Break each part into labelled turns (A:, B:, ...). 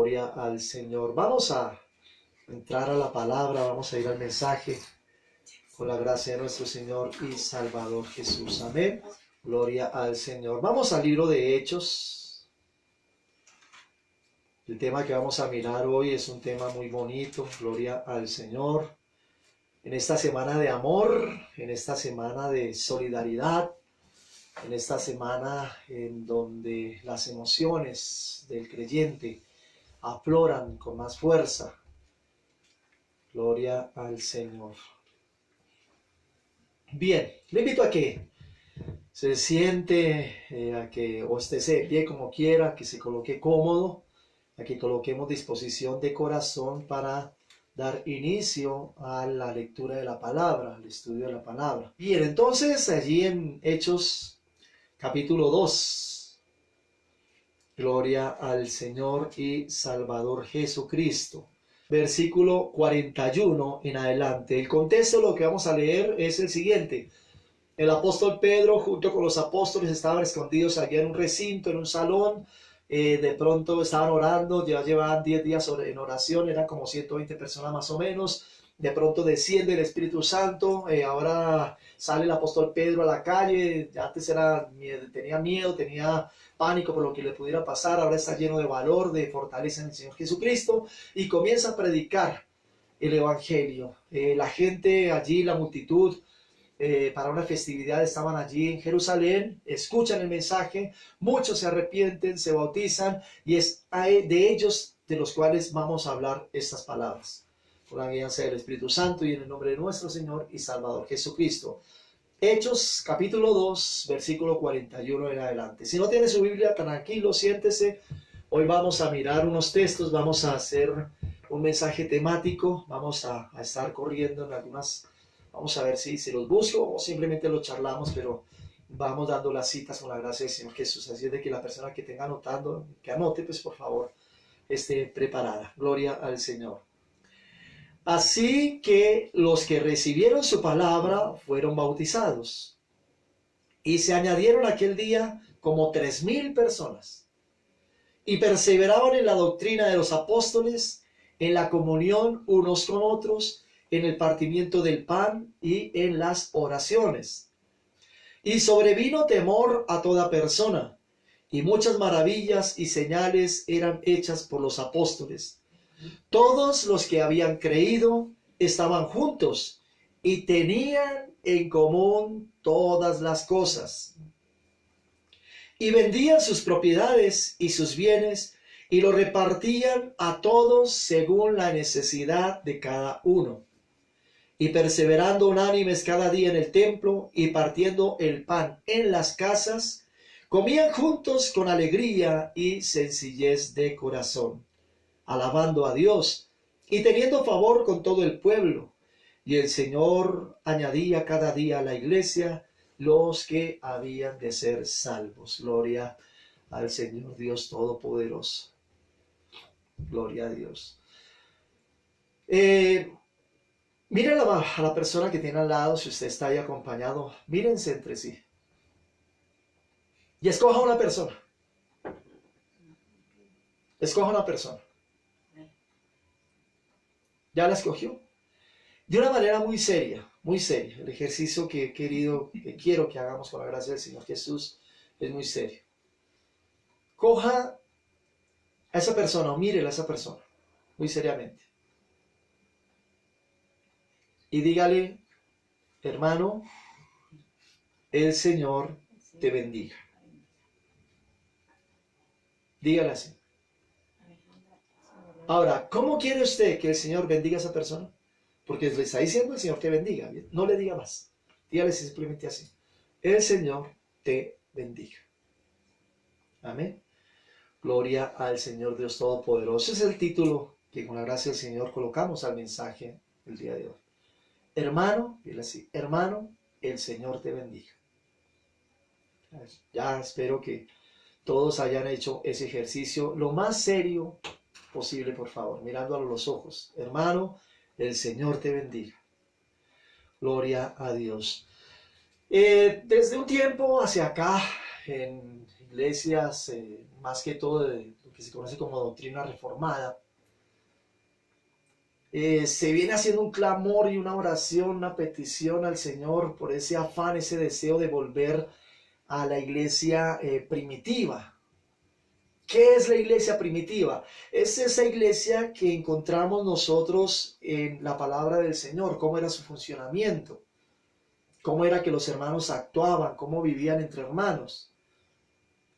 A: Gloria al Señor. Vamos a entrar a la palabra, vamos a ir al mensaje con la gracia de nuestro Señor y Salvador Jesús. Amén. Gloria al Señor. Vamos al libro de Hechos. El tema que vamos a mirar hoy es un tema muy bonito. Gloria al Señor. En esta semana de amor, en esta semana de solidaridad, en esta semana en donde las emociones del creyente afloran con más fuerza. Gloria al Señor. Bien, le invito a que se siente, a que o esté de pie como quiera, que se coloque cómodo, a que coloquemos disposición de corazón para dar inicio a la lectura de la palabra, al estudio de la palabra. Bien, entonces allí en Hechos capítulo 2, Gloria al Señor y Salvador Jesucristo. Versículo 41 en adelante. El contexto de lo que vamos a leer es el siguiente. El apóstol Pedro junto con los apóstoles estaban escondidos allí en un recinto, en un salón. De pronto estaban orando, ya llevaban 10 días en oración, eran como 120 personas más o menos. De pronto desciende el Espíritu Santo, ahora sale el apóstol Pedro a la calle. Antes tenía miedo, tenía pánico por lo que le pudiera pasar, ahora está lleno de valor, de fortaleza en el Señor Jesucristo y comienza a predicar el Evangelio. La gente allí, la multitud, para una festividad estaban allí en Jerusalén, escuchan el mensaje, muchos se arrepienten, se bautizan y es de ellos de los cuales vamos a hablar estas palabras. Por la guianza del Espíritu Santo y en el nombre de nuestro Señor y Salvador Jesucristo. Hechos capítulo 2, versículo 41 en adelante. Si no tiene su Biblia, tranquilo, siéntese. Hoy vamos a mirar unos textos, vamos a hacer un mensaje temático, vamos a estar corriendo en algunas, vamos a ver si los busco o simplemente los charlamos, pero vamos dando las citas con la gracia del Señor Jesús. Así es de que la persona que tenga anotando, que anote, pues por favor, esté preparada. Gloria al Señor. Así que los que recibieron su palabra fueron bautizados. Y se añadieron aquel día como 3,000 personas. Y perseveraban en la doctrina de los apóstoles, en la comunión unos con otros, en el partimiento del pan y en las oraciones. Y sobrevino temor a toda persona, y muchas maravillas y señales eran hechas por los apóstoles. Todos los que habían creído estaban juntos y tenían en común todas las cosas. Y vendían sus propiedades y sus bienes y lo repartían a todos según la necesidad de cada uno. Y perseverando unánimes cada día en el templo y partiendo el pan en las casas, comían juntos con alegría y sencillez de corazón, alabando a Dios y teniendo favor con todo el pueblo. Y el Señor añadía cada día a la iglesia los que habían de ser salvos. Gloria al Señor Dios Todopoderoso. Gloria a Dios. Miren a la persona que tiene al lado, si usted está ahí acompañado, mírense entre sí. Y escoja una persona. Escoja una persona. ¿Ya la escogió? De una manera muy seria, muy seria. El ejercicio que quiero que hagamos con la gracia del Señor Jesús es muy serio. Coja a esa persona o mírela a esa persona, muy seriamente. Y dígale, hermano, el Señor te bendiga. Dígale así. Ahora, ¿cómo quiere usted que el Señor bendiga a esa persona? Porque le está diciendo el Señor te bendiga. No le diga más. Dígale simplemente así. El Señor te bendiga. Amén. Gloria al Señor Dios Todopoderoso. Ese es el título que con la gracia del Señor colocamos al mensaje el día de hoy. Hermano, dile así. Hermano, el Señor te bendiga. Ya espero que todos hayan hecho ese ejercicio lo más serio posible, por favor, mirando a los ojos. Hermano, el Señor te bendiga. Gloria a Dios. Desde un tiempo hacia acá, en iglesias, más que todo de lo que se conoce como doctrina reformada, se viene haciendo un clamor y una oración, una petición al Señor por ese afán, ese deseo de volver a la iglesia primitiva. ¿Qué es la iglesia primitiva? Es esa iglesia que encontramos nosotros en la palabra del Señor, cómo era su funcionamiento, cómo era que los hermanos actuaban, cómo vivían entre hermanos.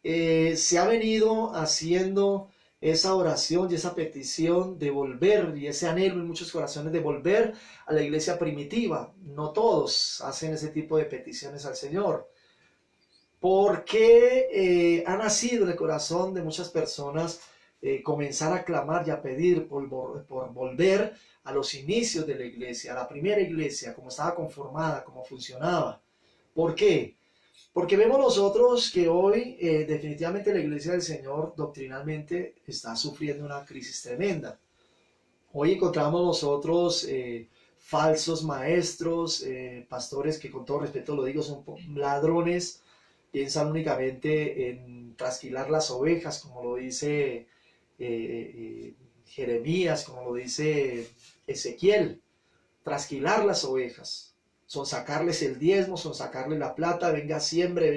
A: Se ha venido haciendo esa oración y esa petición de volver, y ese anhelo en muchos corazones de volver a la iglesia primitiva. No todos hacen ese tipo de peticiones al Señor. Porque ha nacido en el corazón de muchas personas comenzar a clamar y a pedir por volver a los inicios de la iglesia, a la primera iglesia, cómo estaba conformada, cómo funcionaba. ¿Por qué? Porque vemos nosotros que hoy definitivamente la iglesia del Señor doctrinalmente está sufriendo una crisis tremenda. Hoy encontramos nosotros falsos maestros, pastores que con todo respeto lo digo son ladrones, piensan únicamente en trasquilar las ovejas, como lo dice Jeremías, como lo dice Ezequiel, trasquilar las ovejas, son sacarles el diezmo, son sacarles la plata, venga siembre,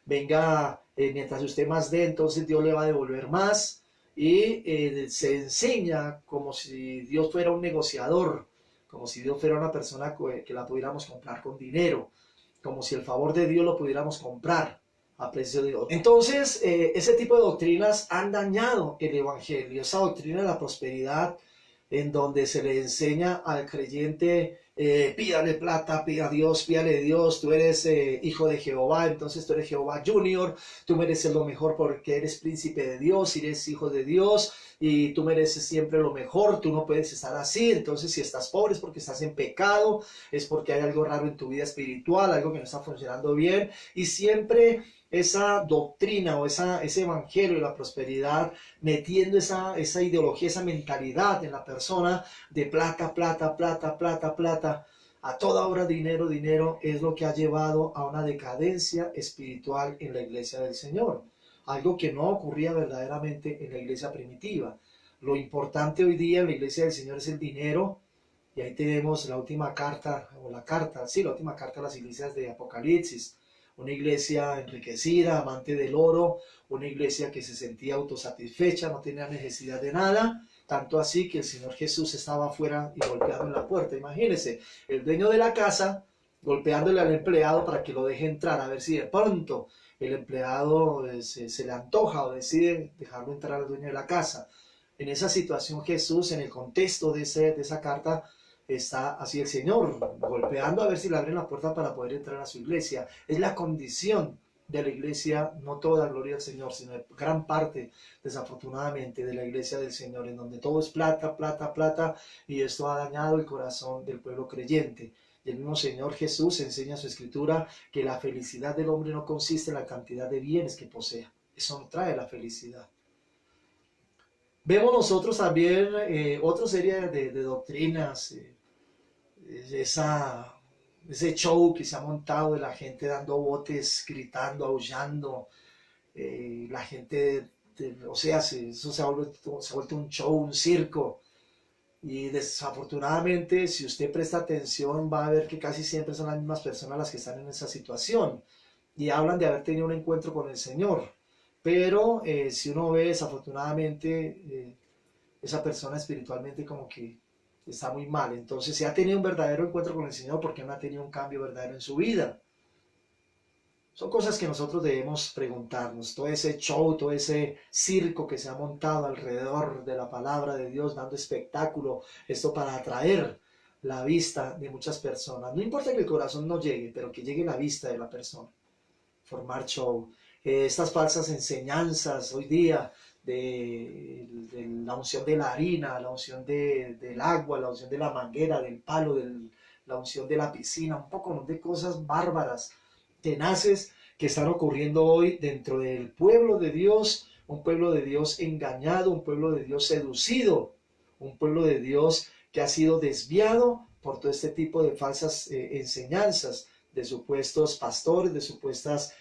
A: venga mientras usted más dé, entonces Dios le va a devolver más, y se enseña como si Dios fuera un negociador, como si Dios fuera una persona que la pudiéramos comprar con dinero, como si el favor de Dios lo pudiéramos comprar a precio de oro. Entonces, ese tipo de doctrinas han dañado el evangelio, esa doctrina de la prosperidad, en donde se le enseña al creyente, pídale plata, pídale a Dios, tú eres hijo de Jehová, entonces tú eres Jehová Junior, tú mereces lo mejor porque eres príncipe de Dios, eres hijo de Dios, y tú mereces siempre lo mejor, tú no puedes estar así, entonces si estás pobre es porque estás en pecado, es porque hay algo raro en tu vida espiritual, algo que no está funcionando bien, y siempre esa doctrina o ese evangelio de la prosperidad, metiendo esa ideología, esa mentalidad en la persona de plata, plata, plata, plata, plata, a toda hora dinero, dinero, es lo que ha llevado a una decadencia espiritual en la iglesia del Señor. Algo que no ocurría verdaderamente en la iglesia primitiva. Lo importante hoy día en la iglesia del Señor es el dinero, y ahí tenemos la última carta, la última carta a las iglesias de Apocalipsis. Una iglesia enriquecida, amante del oro, una iglesia que se sentía autosatisfecha, no tenía necesidad de nada, tanto así que el Señor Jesús estaba afuera y golpeando en la puerta. Imagínense, el dueño de la casa golpeándole al empleado para que lo deje entrar, a ver si de pronto el empleado se le antoja o decide dejarlo entrar al dueño de la casa. En esa situación Jesús, en el contexto de esa carta, está así el Señor, golpeando a ver si le abren la puerta para poder entrar a su iglesia. Es la condición de la iglesia, no toda, gloria al Señor, sino gran parte, desafortunadamente, de la iglesia del Señor, en donde todo es plata, plata, plata, y esto ha dañado el corazón del pueblo creyente. Y el mismo Señor Jesús enseña en su escritura que la felicidad del hombre no consiste en la cantidad de bienes que posea. Eso no trae la felicidad. Vemos nosotros también otra serie de doctrinas, ese show que se ha montado de la gente dando botes, gritando, aullando, la gente, o sea, eso se ha vuelto un show, un circo. Y desafortunadamente, si usted presta atención, va a ver que casi siempre son las mismas personas las que están en esa situación y hablan de haber tenido un encuentro con el Señor. Pero si uno ve, desafortunadamente, esa persona espiritualmente como que está muy mal. Entonces, si ha tenido un verdadero encuentro con el Señor, ¿por qué no ha tenido un cambio verdadero en su vida? Son cosas que nosotros debemos preguntarnos. Todo ese show, todo ese circo que se ha montado alrededor de la palabra de Dios, dando espectáculo, esto para atraer la vista de muchas personas. No importa que el corazón no llegue, pero que llegue la vista de la persona. Formar show. Estas falsas enseñanzas hoy día de la unción de la harina, la unción del agua, la unción de la manguera, del palo, la unción de la piscina, un poco de cosas bárbaras, tenaces, que están ocurriendo hoy dentro del pueblo de Dios, un pueblo de Dios engañado, un pueblo de Dios seducido, un pueblo de Dios que ha sido desviado por todo este tipo de falsas enseñanzas de supuestos pastores, de supuestas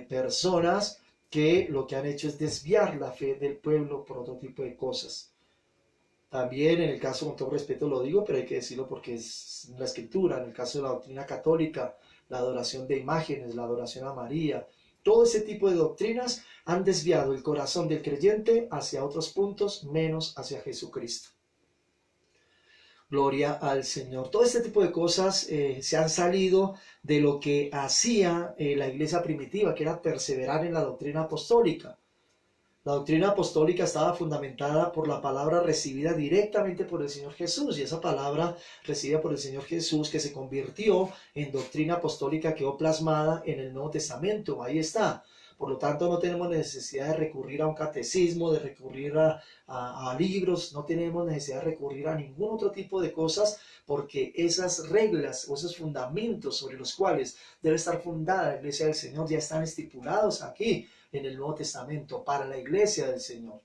A: personas que lo que han hecho es desviar la fe del pueblo por otro tipo de cosas. También en el caso, con todo respeto lo digo, pero hay que decirlo porque es la escritura, en el caso de la doctrina católica, la adoración de imágenes, la adoración a María, todo ese tipo de doctrinas han desviado el corazón del creyente hacia otros puntos, menos hacia Jesucristo. Gloria al Señor. Todo este tipo de cosas se han salido de lo que hacía la iglesia primitiva, que era perseverar en la doctrina apostólica. La doctrina apostólica estaba fundamentada por la palabra recibida directamente por el Señor Jesús, y esa palabra recibida por el Señor Jesús, que se convirtió en doctrina apostólica, quedó plasmada en el Nuevo Testamento. Ahí está. Por lo tanto, no tenemos necesidad de recurrir a un catecismo, de recurrir a libros, no tenemos necesidad de recurrir a ningún otro tipo de cosas, porque esas reglas o esos fundamentos sobre los cuales debe estar fundada la iglesia del Señor ya están estipulados aquí en el Nuevo Testamento para la iglesia del Señor.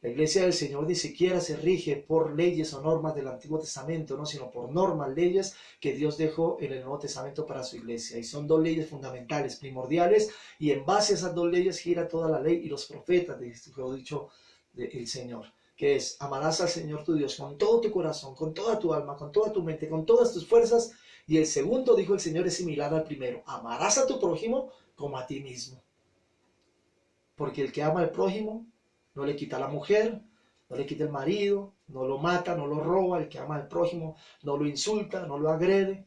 A: La iglesia del Señor ni siquiera se rige por leyes o normas del Antiguo Testamento, no, sino por normas, leyes que Dios dejó en el Nuevo Testamento para su iglesia. Y son dos leyes fundamentales, primordiales, y en base a esas dos leyes gira toda la ley y los profetas, lo dicho el Señor, que es: amarás al Señor tu Dios con todo tu corazón, con toda tu alma, con toda tu mente, con todas tus fuerzas. Y el segundo, dijo el Señor, es similar al primero: amarás a tu prójimo como a ti mismo. Porque el que ama al prójimo no le quita la mujer, no le quita el marido, no lo mata, no lo roba. El que ama al prójimo no lo insulta, no lo agrede.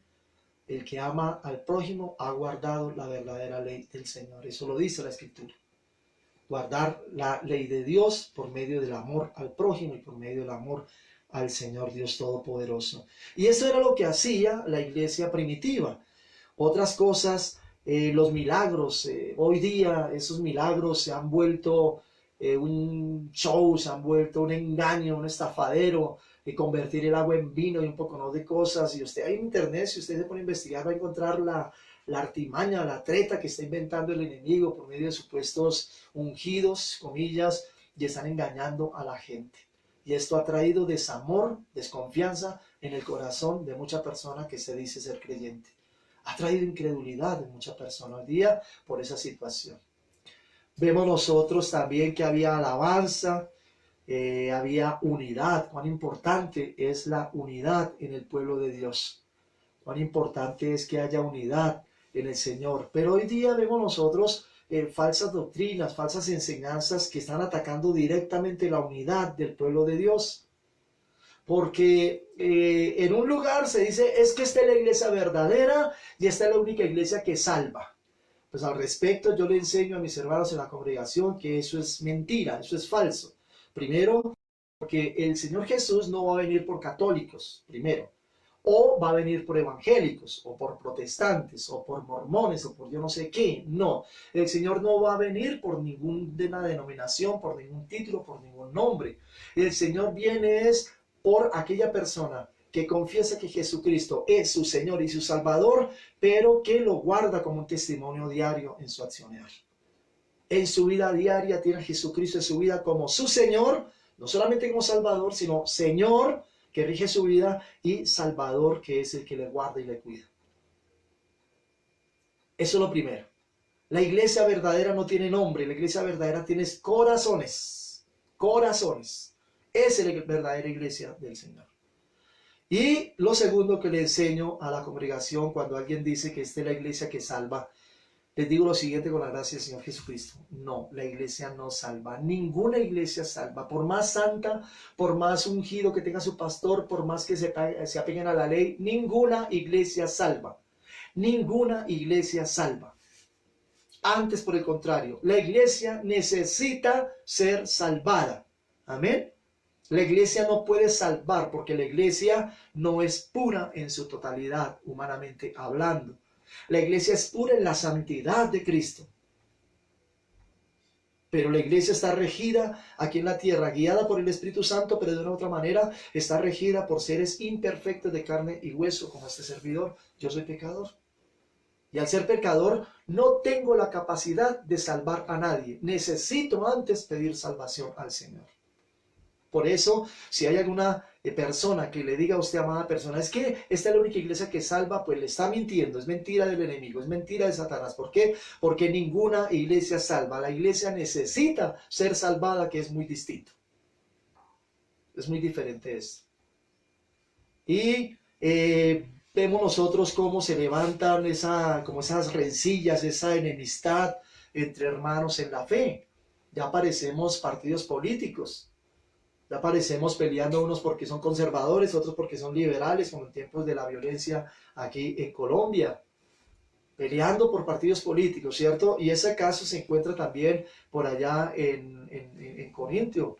A: El que ama al prójimo ha guardado la verdadera ley del Señor. Eso lo dice la Escritura. Guardar la ley de Dios por medio del amor al prójimo y por medio del amor al Señor Dios Todopoderoso. Y eso era lo que hacía la iglesia primitiva. Otras cosas, los milagros. Hoy día esos milagros se han vuelto un show, se han vuelto un engaño, un estafadero, convertir el agua en vino y un poco ¿no? de cosas. Y usted en internet, si usted se pone a investigar, va a encontrar la artimaña, la treta que está inventando el enemigo por medio de supuestos ungidos, comillas, y están engañando a la gente. Y esto ha traído desamor, desconfianza en el corazón de mucha persona que se dice ser creyente. Ha traído incredulidad en mucha persona hoy día por esa situación. Vemos nosotros también que había alabanza, había unidad. Cuán importante es la unidad en el pueblo de Dios. Cuán importante es que haya unidad en el Señor. Pero hoy día vemos nosotros falsas doctrinas, falsas enseñanzas que están atacando directamente la unidad del pueblo de Dios. Porque en un lugar se dice, es que esta es la iglesia verdadera y esta es la única iglesia que salva. Pues al respecto yo le enseño a mis hermanos en la congregación que eso es mentira, eso es falso. Primero, porque el Señor Jesús no va a venir por católicos, primero. O va a venir por evangélicos, o por protestantes, o por mormones, o por yo no sé qué. No, el Señor no va a venir por ninguna denominación, por ningún título, por ningún nombre. El Señor viene es por aquella persona que confiesa que Jesucristo es su Señor y su Salvador, pero que lo guarda como un testimonio diario en su accionar. En su vida diaria tiene a Jesucristo en su vida como su Señor, no solamente como Salvador, sino Señor que rige su vida y Salvador que es el que le guarda y le cuida. Eso es lo primero. La iglesia verdadera no tiene nombre, la iglesia verdadera tiene corazones. Corazones. Esa es la verdadera iglesia del Señor. Y lo segundo que le enseño a la congregación cuando alguien dice que esta es la iglesia que salva, les digo lo siguiente con la gracia del Señor Jesucristo. No, la iglesia no salva. Ninguna iglesia salva. Por más santa, por más ungido que tenga su pastor, por más que se apeguen a la ley, ninguna iglesia salva. Ninguna iglesia salva. Antes, por el contrario, la iglesia necesita ser salvada. Amén. La iglesia no puede salvar porque la iglesia no es pura en su totalidad, humanamente hablando. La iglesia es pura en la santidad de Cristo. Pero la iglesia está regida aquí en la tierra, guiada por el Espíritu Santo, pero de una otra manera está regida por seres imperfectos de carne y hueso, como este servidor. Yo soy pecador. Y al ser pecador, no tengo la capacidad de salvar a nadie. Necesito antes pedir salvación al Señor. Por eso, si hay alguna persona que le diga a usted, amada persona, es que esta es la única iglesia que salva, pues le está mintiendo, es mentira del enemigo, es mentira de Satanás. ¿Por qué? Porque ninguna iglesia salva. La iglesia necesita ser salvada, que es muy distinto. Es muy diferente esto. Y vemos nosotros cómo se levantan como esas rencillas, esa enemistad entre hermanos en la fe. Ya parecemos partidos políticos. Ya parecemos peleando unos porque son conservadores, otros porque son liberales, como en tiempos de la violencia aquí en Colombia. Peleando por partidos políticos, ¿cierto? Y ese caso se encuentra también por allá en Corintio.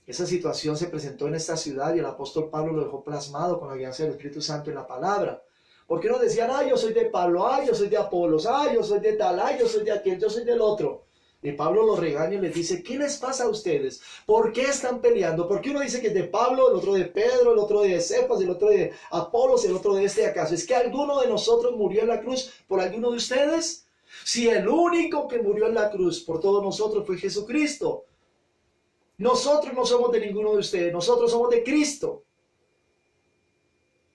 A: Esa situación se presentó en esta ciudad y el apóstol Pablo lo dejó plasmado con la guía del Espíritu Santo en la palabra. Porque no decían, ay, yo soy de Pablo, ay, yo soy de Apolos, ay, yo soy de tal, ay, yo soy de aquel, yo soy del otro. Y Pablo los regaña y les dice, ¿qué les pasa a ustedes? ¿Por qué están peleando? ¿Por qué uno dice que es de Pablo, el otro de Pedro, el otro de Cefas, el otro de Apolos, el otro de este? ¿Acaso es que alguno de nosotros murió en la cruz por alguno de ustedes? Si el único que murió en la cruz por todos nosotros fue Jesucristo. Nosotros no somos de ninguno de ustedes, nosotros somos de Cristo.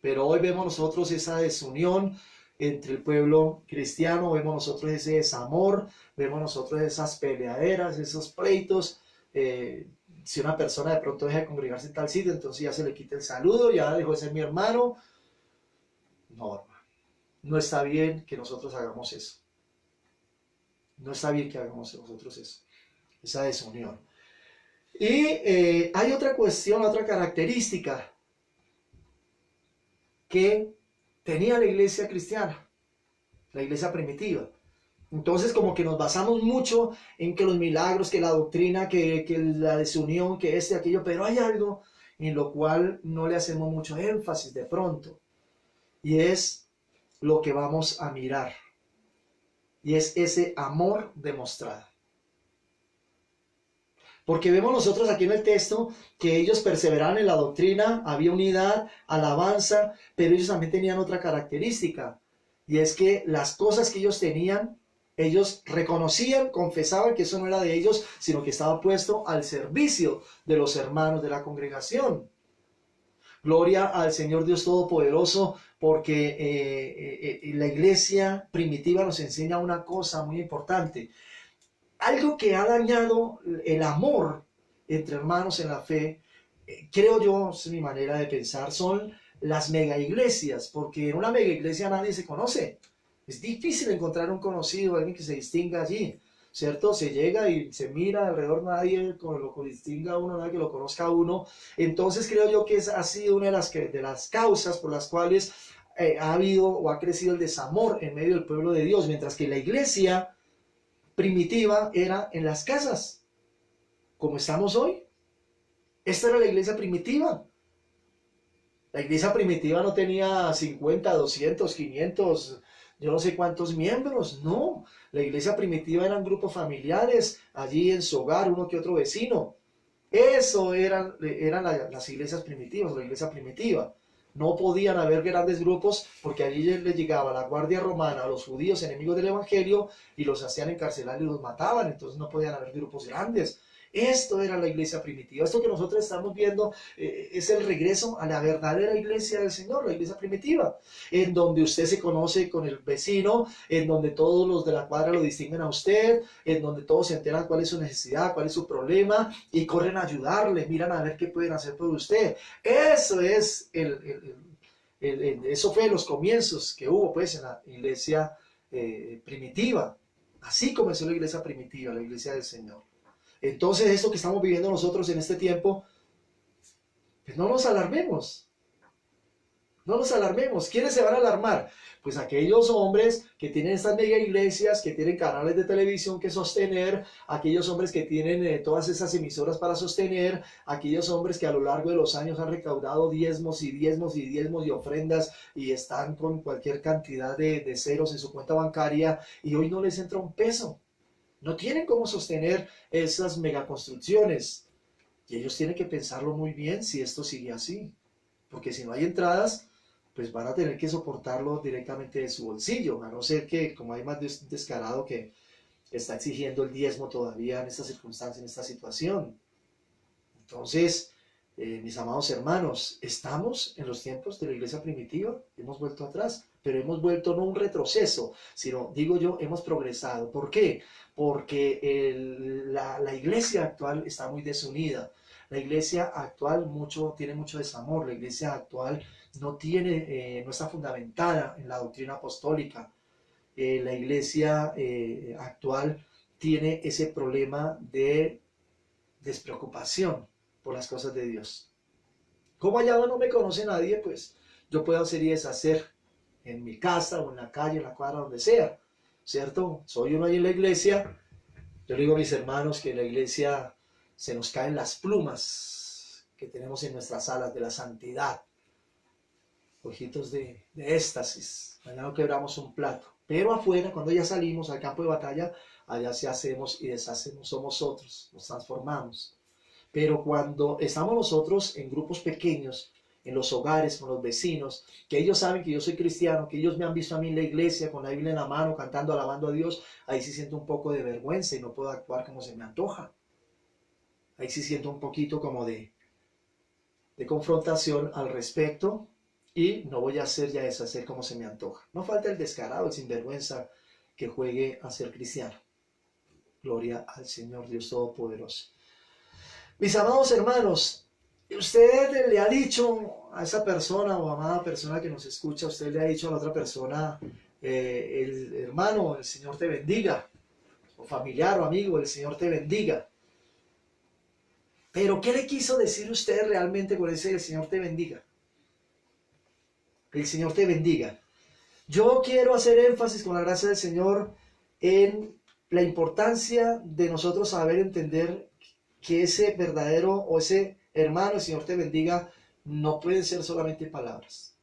A: Pero hoy vemos nosotros esa desunión entre el pueblo cristiano, vemos nosotros ese desamor, vemos nosotros esas peleaderas, esos pleitos. Si una persona de pronto deja de congregarse en tal sitio, entonces ya se le quita el saludo, ya dejó de ser mi hermano. No, hermano, no está bien que nosotros hagamos eso. No está bien que hagamos nosotros eso, esa desunión. Y hay otra cuestión, otra característica que tenía la iglesia cristiana, la iglesia primitiva. Entonces como que nos basamos mucho en que los milagros, que la doctrina, que la desunión, que aquello, pero hay algo en lo cual no le hacemos mucho énfasis de pronto. Y es lo que vamos a mirar. Y es ese amor demostrado. Porque vemos nosotros aquí en el texto que ellos perseveraban en la doctrina, había unidad, alabanza, pero ellos también tenían otra característica, y es que las cosas que ellos tenían, ellos reconocían, confesaban que eso no era de ellos, sino que estaba puesto al servicio de los hermanos de la congregación. Gloria al Señor Dios Todopoderoso, porque la iglesia primitiva nos enseña una cosa muy importante. Algo que ha dañado el amor entre hermanos en la fe, creo yo, es mi manera de pensar, son las mega iglesias, porque en una mega iglesia nadie se conoce. Es difícil encontrar un conocido, alguien que se distinga allí, ¿cierto? Se llega y se mira alrededor, nadie lo distinga a uno, nadie que lo conozca a uno. Entonces creo yo que ha sido una de las causas por las cuales ha habido o ha crecido el desamor en medio del pueblo de Dios, mientras que la iglesia primitiva era en las casas, como estamos hoy. Esta era la iglesia primitiva. La iglesia primitiva no tenía 50, 200, 500, yo no sé cuántos miembros, no. La iglesia primitiva eran grupos familiares, allí en su hogar, uno que otro vecino. Eso eran las iglesias primitivas, la iglesia primitiva. No podían haber grandes grupos porque allí les llegaba la guardia romana, los judíos enemigos del evangelio, y los hacían encarcelar y los mataban, entonces no podían haber grupos grandes. Esto era la iglesia primitiva. Esto que nosotros estamos viendo es el regreso a la verdadera iglesia del Señor, la iglesia primitiva, en donde usted se conoce con el vecino, en donde todos los de la cuadra lo distinguen a usted, en donde todos se enteran cuál es su necesidad, cuál es su problema, y corren a ayudarle, miran a ver qué pueden hacer por usted. Eso es eso fue los comienzos que hubo pues en la iglesia primitiva. Así comenzó la iglesia primitiva, la iglesia del Señor. Entonces, esto que estamos viviendo nosotros en este tiempo, pues no nos alarmemos. No nos alarmemos. ¿Quiénes se van a alarmar? Pues aquellos hombres que tienen estas mega iglesias, que tienen canales de televisión que sostener, aquellos hombres que tienen todas esas emisoras para sostener, aquellos hombres que a lo largo de los años han recaudado diezmos y diezmos y diezmos y ofrendas y están con cualquier cantidad de ceros en su cuenta bancaria y hoy no les entra un peso. No tienen cómo sostener esas megaconstrucciones. Y ellos tienen que pensarlo muy bien si esto sigue así. Porque si no hay entradas, pues van a tener que soportarlo directamente de su bolsillo. A no ser que, como hay más descarado que está exigiendo el diezmo todavía en esta circunstancia, en esta situación. Entonces, Mis amados hermanos, estamos en los tiempos de la iglesia primitiva, hemos vuelto atrás, pero hemos vuelto no un retroceso, sino, digo yo, hemos progresado. ¿Por qué? Porque la iglesia actual está muy desunida. La iglesia actual tiene mucho desamor. La iglesia actual no está fundamentada en la doctrina apostólica. La iglesia actual tiene ese problema de despreocupación por las cosas de Dios. Como allá no me conoce nadie, pues yo puedo hacer y deshacer en mi casa o en la calle, en la cuadra, donde sea, ¿cierto? Soy uno ahí en la iglesia. Yo le digo a mis hermanos que en la iglesia se nos caen las plumas que tenemos en nuestras salas de la santidad. Ojitos de éxtasis. Mañana no quebramos un plato. Pero afuera, cuando ya salimos al campo de batalla, allá sí hacemos y deshacemos. Somos otros, nos transformamos. Pero cuando estamos nosotros en grupos pequeños, en los hogares, con los vecinos, que ellos saben que yo soy cristiano, que ellos me han visto a mí en la iglesia, con la Biblia en la mano, cantando, alabando a Dios, ahí sí siento un poco de vergüenza y no puedo actuar como se me antoja. Ahí sí siento un poquito como de confrontación al respecto y no voy a hacer ya deshacer como se me antoja. No falta el descarado, el sinvergüenza que juegue a ser cristiano. Gloria al Señor Dios Todopoderoso. Mis amados hermanos, usted le ha dicho a esa persona o amada persona que nos escucha, usted le ha dicho a la otra persona, el hermano, el Señor te bendiga, o familiar o amigo, el Señor te bendiga. Pero ¿qué le quiso decir usted realmente con ese el Señor te bendiga? El Señor te bendiga. Yo quiero hacer énfasis con la gracia del Señor en la importancia de nosotros saber entender que ese verdadero o ese hermano, el Señor te bendiga, no pueden ser solamente palabras.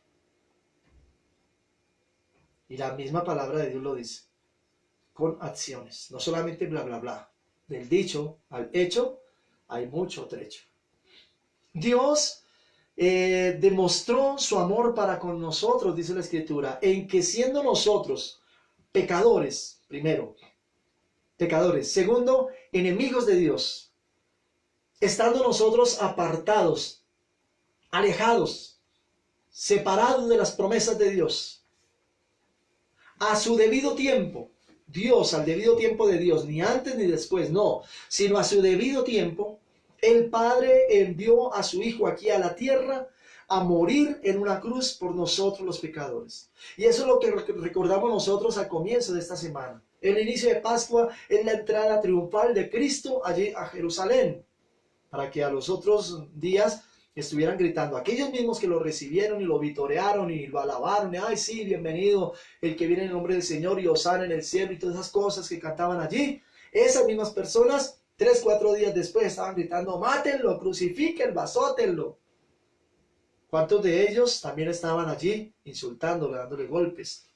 A: Y la misma palabra de Dios lo dice, con acciones, no solamente bla, bla, bla. Del dicho al hecho hay mucho trecho. Dios demostró su amor para con nosotros, dice la Escritura, en que siendo nosotros pecadores, primero, pecadores, segundo, enemigos de Dios, estando nosotros apartados, alejados, separados de las promesas de Dios, a su debido tiempo, Dios, al debido tiempo de Dios, ni antes ni después, no, sino a su debido tiempo, el Padre envió a su Hijo aquí a la tierra a morir en una cruz por nosotros los pecadores. Y eso es lo que recordamos nosotros al comienzo de esta semana. El inicio de Pascua es la entrada triunfal de Cristo allí a Jerusalén, para que a los otros días estuvieran gritando, aquellos mismos que lo recibieron y lo vitorearon y lo alabaron, y, ay sí, bienvenido el que viene en el nombre del Señor y osana en el cielo y todas esas cosas que cantaban allí, esas mismas personas 3, 4 días después estaban gritando, mátenlo, crucifíquenlo, azótenlo. ¿Cuántos de ellos también estaban allí insultándole, dándole golpes?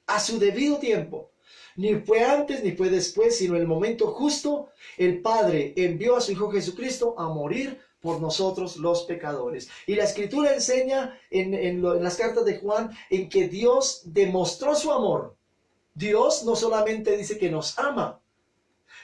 A: A su debido tiempo, ni fue antes ni fue después, sino en el momento justo, el Padre envió a su Hijo Jesucristo a morir por nosotros los pecadores. Y la Escritura enseña en las cartas de Juan en que Dios demostró su amor. Dios no solamente dice que nos ama,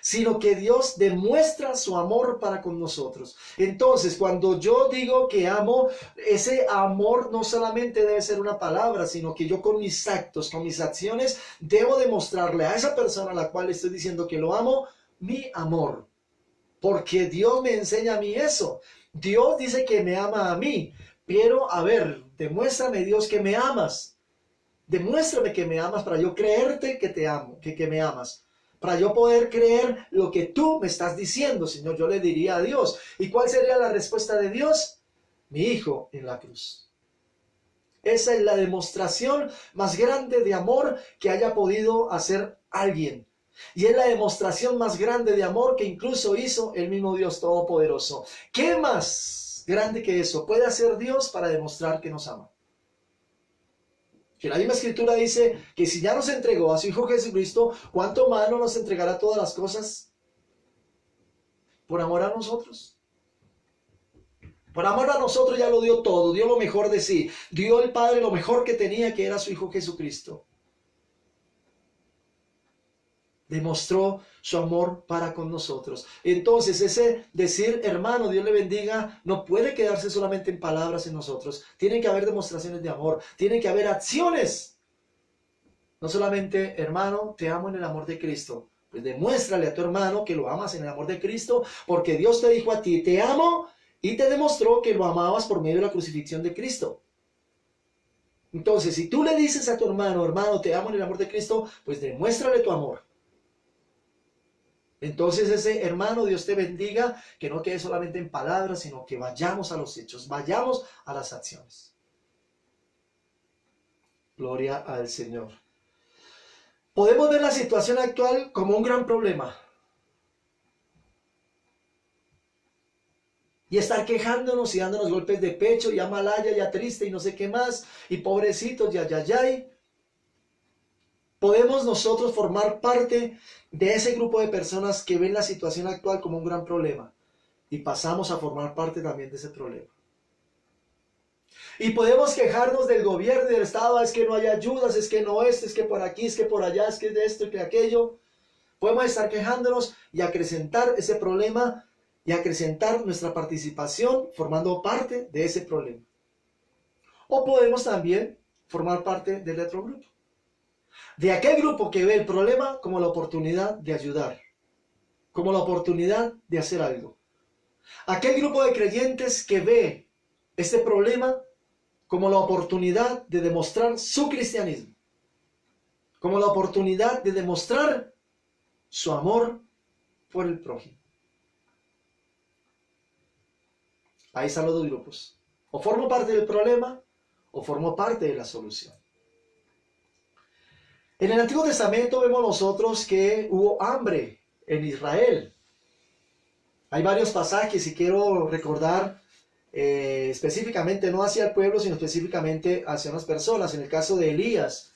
A: sino que Dios demuestra su amor para con nosotros. Entonces, cuando yo digo que amo, ese amor no solamente debe ser una palabra, sino que yo con mis actos, con mis acciones, debo demostrarle a esa persona a la cual estoy diciendo que lo amo, mi amor. Porque Dios me enseña a mí eso. Dios dice que me ama a mí, pero a ver, demuéstrame, Dios, que me amas. Demuéstrame que me amas para yo creerte que te amo, que me amas. Para yo poder creer lo que tú me estás diciendo, Señor, yo le diría a Dios. ¿Y cuál sería la respuesta de Dios? Mi Hijo en la cruz. Esa es la demostración más grande de amor que haya podido hacer alguien. Y es la demostración más grande de amor que incluso hizo el mismo Dios Todopoderoso. ¿Qué más grande que eso puede hacer Dios para demostrar que nos ama? Que la misma Escritura dice que si ya nos entregó a su Hijo Jesucristo, ¿cuánto más no nos entregará todas las cosas por amor a nosotros? Por amor a nosotros ya lo dio todo, dio lo mejor de sí, dio el Padre lo mejor que tenía, que era su Hijo Jesucristo. demostró su amor para con nosotros. Entonces ese decir, hermano, Dios le bendiga, no puede quedarse solamente en palabras en nosotros. Tienen que haber demostraciones de amor, tienen que haber acciones. No solamente, hermano, te amo en el amor de Cristo. Pues demuéstrale a tu hermano que lo amas en el amor de Cristo, porque Dios te dijo a ti, te amo, y te demostró que lo amabas por medio de la crucifixión de Cristo. Entonces, si tú le dices a tu hermano, hermano, te amo en el amor de Cristo, pues demuéstrale tu amor. Entonces ese hermano, Dios te bendiga, que no quede solamente en palabras, sino que vayamos a los hechos, vayamos a las acciones. Gloria al Señor. Podemos ver la situación actual como un gran problema. Y estar quejándonos y dándonos golpes de pecho, ya malaya, ya triste y no sé qué más, y pobrecitos, ya. Podemos nosotros formar parte de ese grupo de personas que ven la situación actual como un gran problema. Y pasamos a formar parte también de ese problema. Y podemos quejarnos del gobierno y del Estado, es que no hay ayudas, es que no es que por aquí, es que por allá, es que de esto y que de aquello. Podemos estar quejándonos y acrecentar ese problema y acrecentar nuestra participación formando parte de ese problema. O podemos también formar parte del otro grupo. De aquel grupo que ve el problema como la oportunidad de ayudar, como la oportunidad de hacer algo. Aquel grupo de creyentes que ve este problema como la oportunidad de demostrar su cristianismo, como la oportunidad de demostrar su amor por el prójimo. Ahí están los dos grupos. O formo parte del problema o formo parte de la solución. En el Antiguo Testamento vemos nosotros que hubo hambre en Israel. Hay varios pasajes y quiero recordar específicamente no hacia el pueblo, sino específicamente hacia unas personas. En el caso de Elías.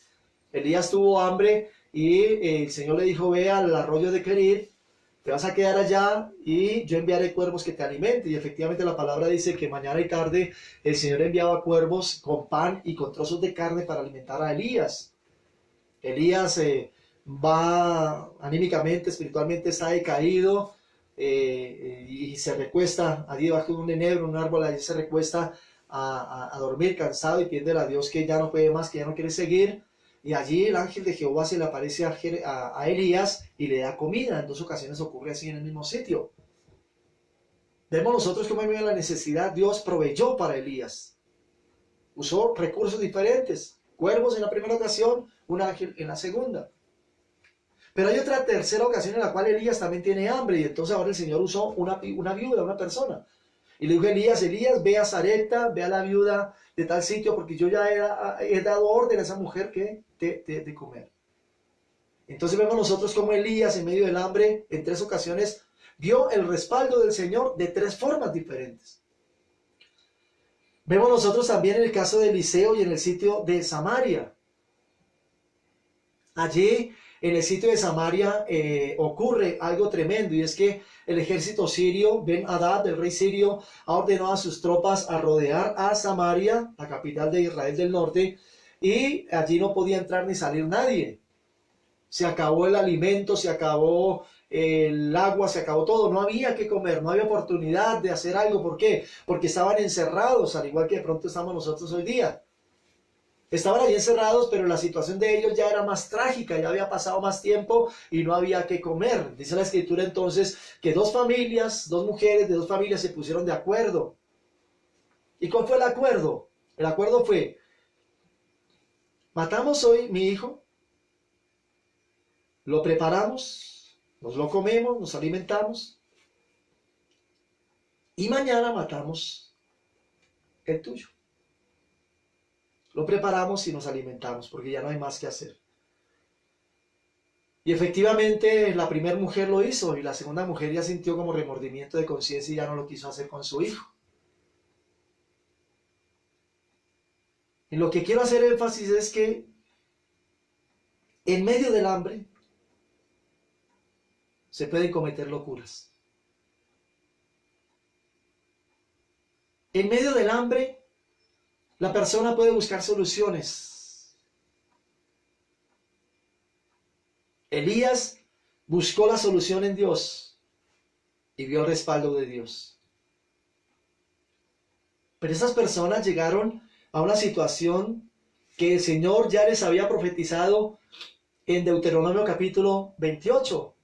A: Elías tuvo hambre y el Señor le dijo, ve al arroyo de Querit, te vas a quedar allá y yo enviaré cuervos que te alimenten. Y efectivamente la palabra dice que mañana y tarde el Señor enviaba cuervos con pan y con trozos de carne para alimentar a Elías. Elías va anímicamente, espiritualmente está decaído y se recuesta allí debajo de un enebro, un árbol, allí se recuesta a dormir cansado y pidiendo a Dios que ya no puede más, que ya no quiere seguir. Y allí el ángel de Jehová se le aparece a Elías y le da comida. En 2 ocasiones ocurre así en el mismo sitio. Vemos nosotros cómo en medio de la necesidad Dios proveyó para Elías. Usó recursos diferentes. Cuervos en la primera ocasión, un ángel en la segunda. Pero hay otra tercera ocasión en la cual Elías también tiene hambre. Y entonces ahora el Señor usó una viuda, una persona. Y le dijo a Elías, ve a Sarepta, ve a la viuda de tal sitio, porque yo ya he dado orden a esa mujer que de comer. Entonces vemos nosotros como Elías en medio del hambre en 3 ocasiones vio el respaldo del Señor de 3 formas diferentes. Vemos nosotros también en el caso de Eliseo y en el sitio de Samaria. Allí en el sitio de Samaria ocurre algo tremendo, y es que el ejército sirio, Ben-Hadad, el rey sirio, ha ordenado a sus tropas a rodear a Samaria, la capital de Israel del norte, y allí no podía entrar ni salir nadie. Se acabó el alimento, se acabó el agua, se acabó todo, no había que comer, no había oportunidad de hacer algo. ¿Por qué? Porque estaban encerrados, al igual que de pronto estamos nosotros hoy día. Estaban allí encerrados, pero la situación de ellos ya era más trágica, ya había pasado más tiempo y no había que comer. Dice la Escritura entonces que 2 familias, 2 mujeres de 2 familias se pusieron de acuerdo. ¿Y cuál fue el acuerdo? El acuerdo fue, matamos hoy mi hijo, lo preparamos, nos lo comemos, nos alimentamos, y mañana matamos el tuyo. Lo preparamos y nos alimentamos, porque ya no hay más que hacer. Y efectivamente la primera mujer lo hizo, y la segunda mujer ya sintió como remordimiento de conciencia y ya no lo quiso hacer con su hijo. Y lo que quiero hacer énfasis es que en medio del hambre se pueden cometer locuras. En medio del hambre la persona puede buscar soluciones. Elías buscó la solución en Dios y vio el respaldo de Dios. Pero esas personas llegaron a una situación que el Señor ya les había profetizado en Deuteronomio capítulo 28.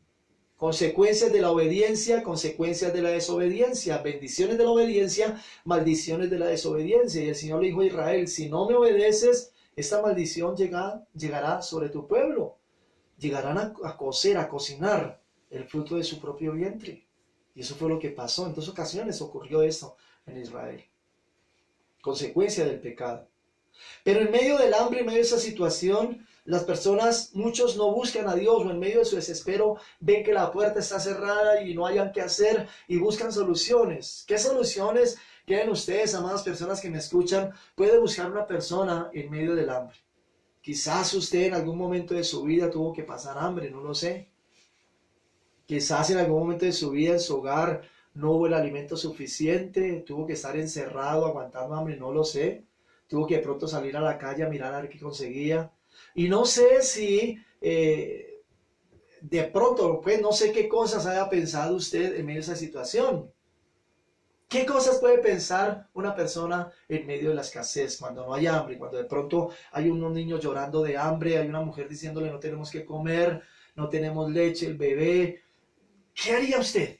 A: Consecuencias de la obediencia, consecuencias de la desobediencia, bendiciones de la obediencia, maldiciones de la desobediencia. Y el Señor le dijo a Israel, si no me obedeces, esta maldición llegará sobre tu pueblo. Llegarán a cocer, a cocinar el fruto de su propio vientre. Y eso fue lo que pasó. En 2 ocasiones ocurrió esto en Israel. Consecuencia del pecado. Pero en medio del hambre, en medio de esa situación, las personas, muchos no buscan a Dios, o en medio de su desespero ven que la puerta está cerrada y no hayan qué hacer y buscan soluciones. ¿Qué soluciones quieren ustedes, amadas personas que me escuchan? Puede buscar una persona en medio del hambre. Quizás usted en algún momento de su vida tuvo que pasar hambre, no lo sé. Quizás en algún momento de su vida en su hogar no hubo el alimento suficiente, tuvo que estar encerrado aguantando hambre, no lo sé. Tuvo que de pronto salir a la calle a mirar a ver qué conseguía. Y no sé si de pronto, pues no sé qué cosas haya pensado usted en medio de esa situación. ¿Qué cosas puede pensar una persona en medio de la escasez, cuando no hay hambre, cuando de pronto hay unos niños llorando de hambre, hay una mujer diciéndole no tenemos que comer, no tenemos leche, el bebé? ¿Qué haría usted?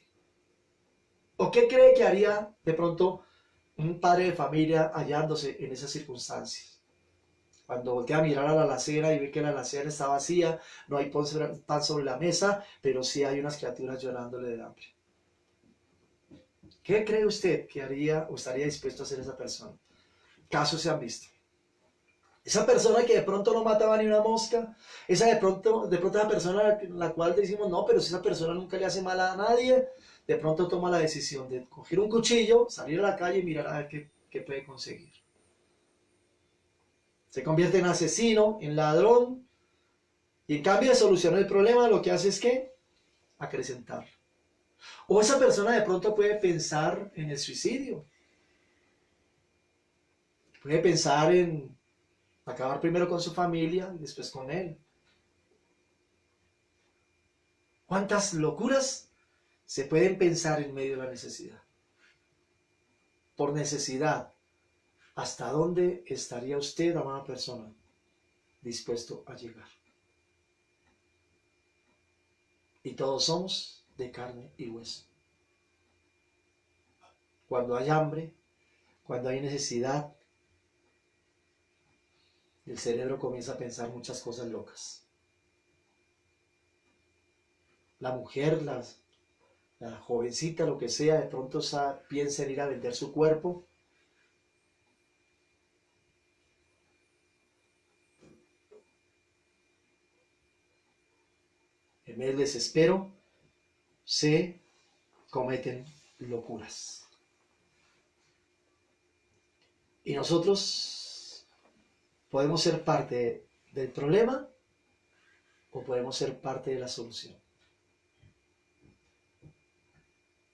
A: ¿O qué cree que haría de pronto un padre de familia hallándose en esas circunstancias? Cuando voltea a mirar a la alacena y ve que la alacena está vacía, no hay pan sobre la mesa, pero sí hay unas criaturas llorándole de hambre. ¿Qué cree usted que haría o estaría dispuesto a hacer esa persona? Casos se han visto. Esa persona que de pronto no mataba ni una mosca, esa de pronto esa persona la cual decimos, no, pero si esa persona nunca le hace mal a nadie, de pronto toma la decisión de coger un cuchillo, salir a la calle y mirar a ver qué puede conseguir. Se convierte en asesino, en ladrón, y en cambio de solucionar el problema, lo que hace es que acrecentar. O esa persona de pronto puede pensar en el suicidio. Puede pensar en acabar primero con su familia y después con él. ¿Cuántas locuras se pueden pensar en medio de la necesidad? Por necesidad, ¿hasta dónde estaría usted, amada persona, dispuesto a llegar? Y todos somos de carne y hueso. Cuando hay hambre, cuando hay necesidad, el cerebro comienza a pensar muchas cosas locas. La mujer, la jovencita, lo que sea, de pronto piensa en ir a vender su cuerpo. En medio del desespero se cometen locuras. Y nosotros podemos ser parte del problema o podemos ser parte de la solución.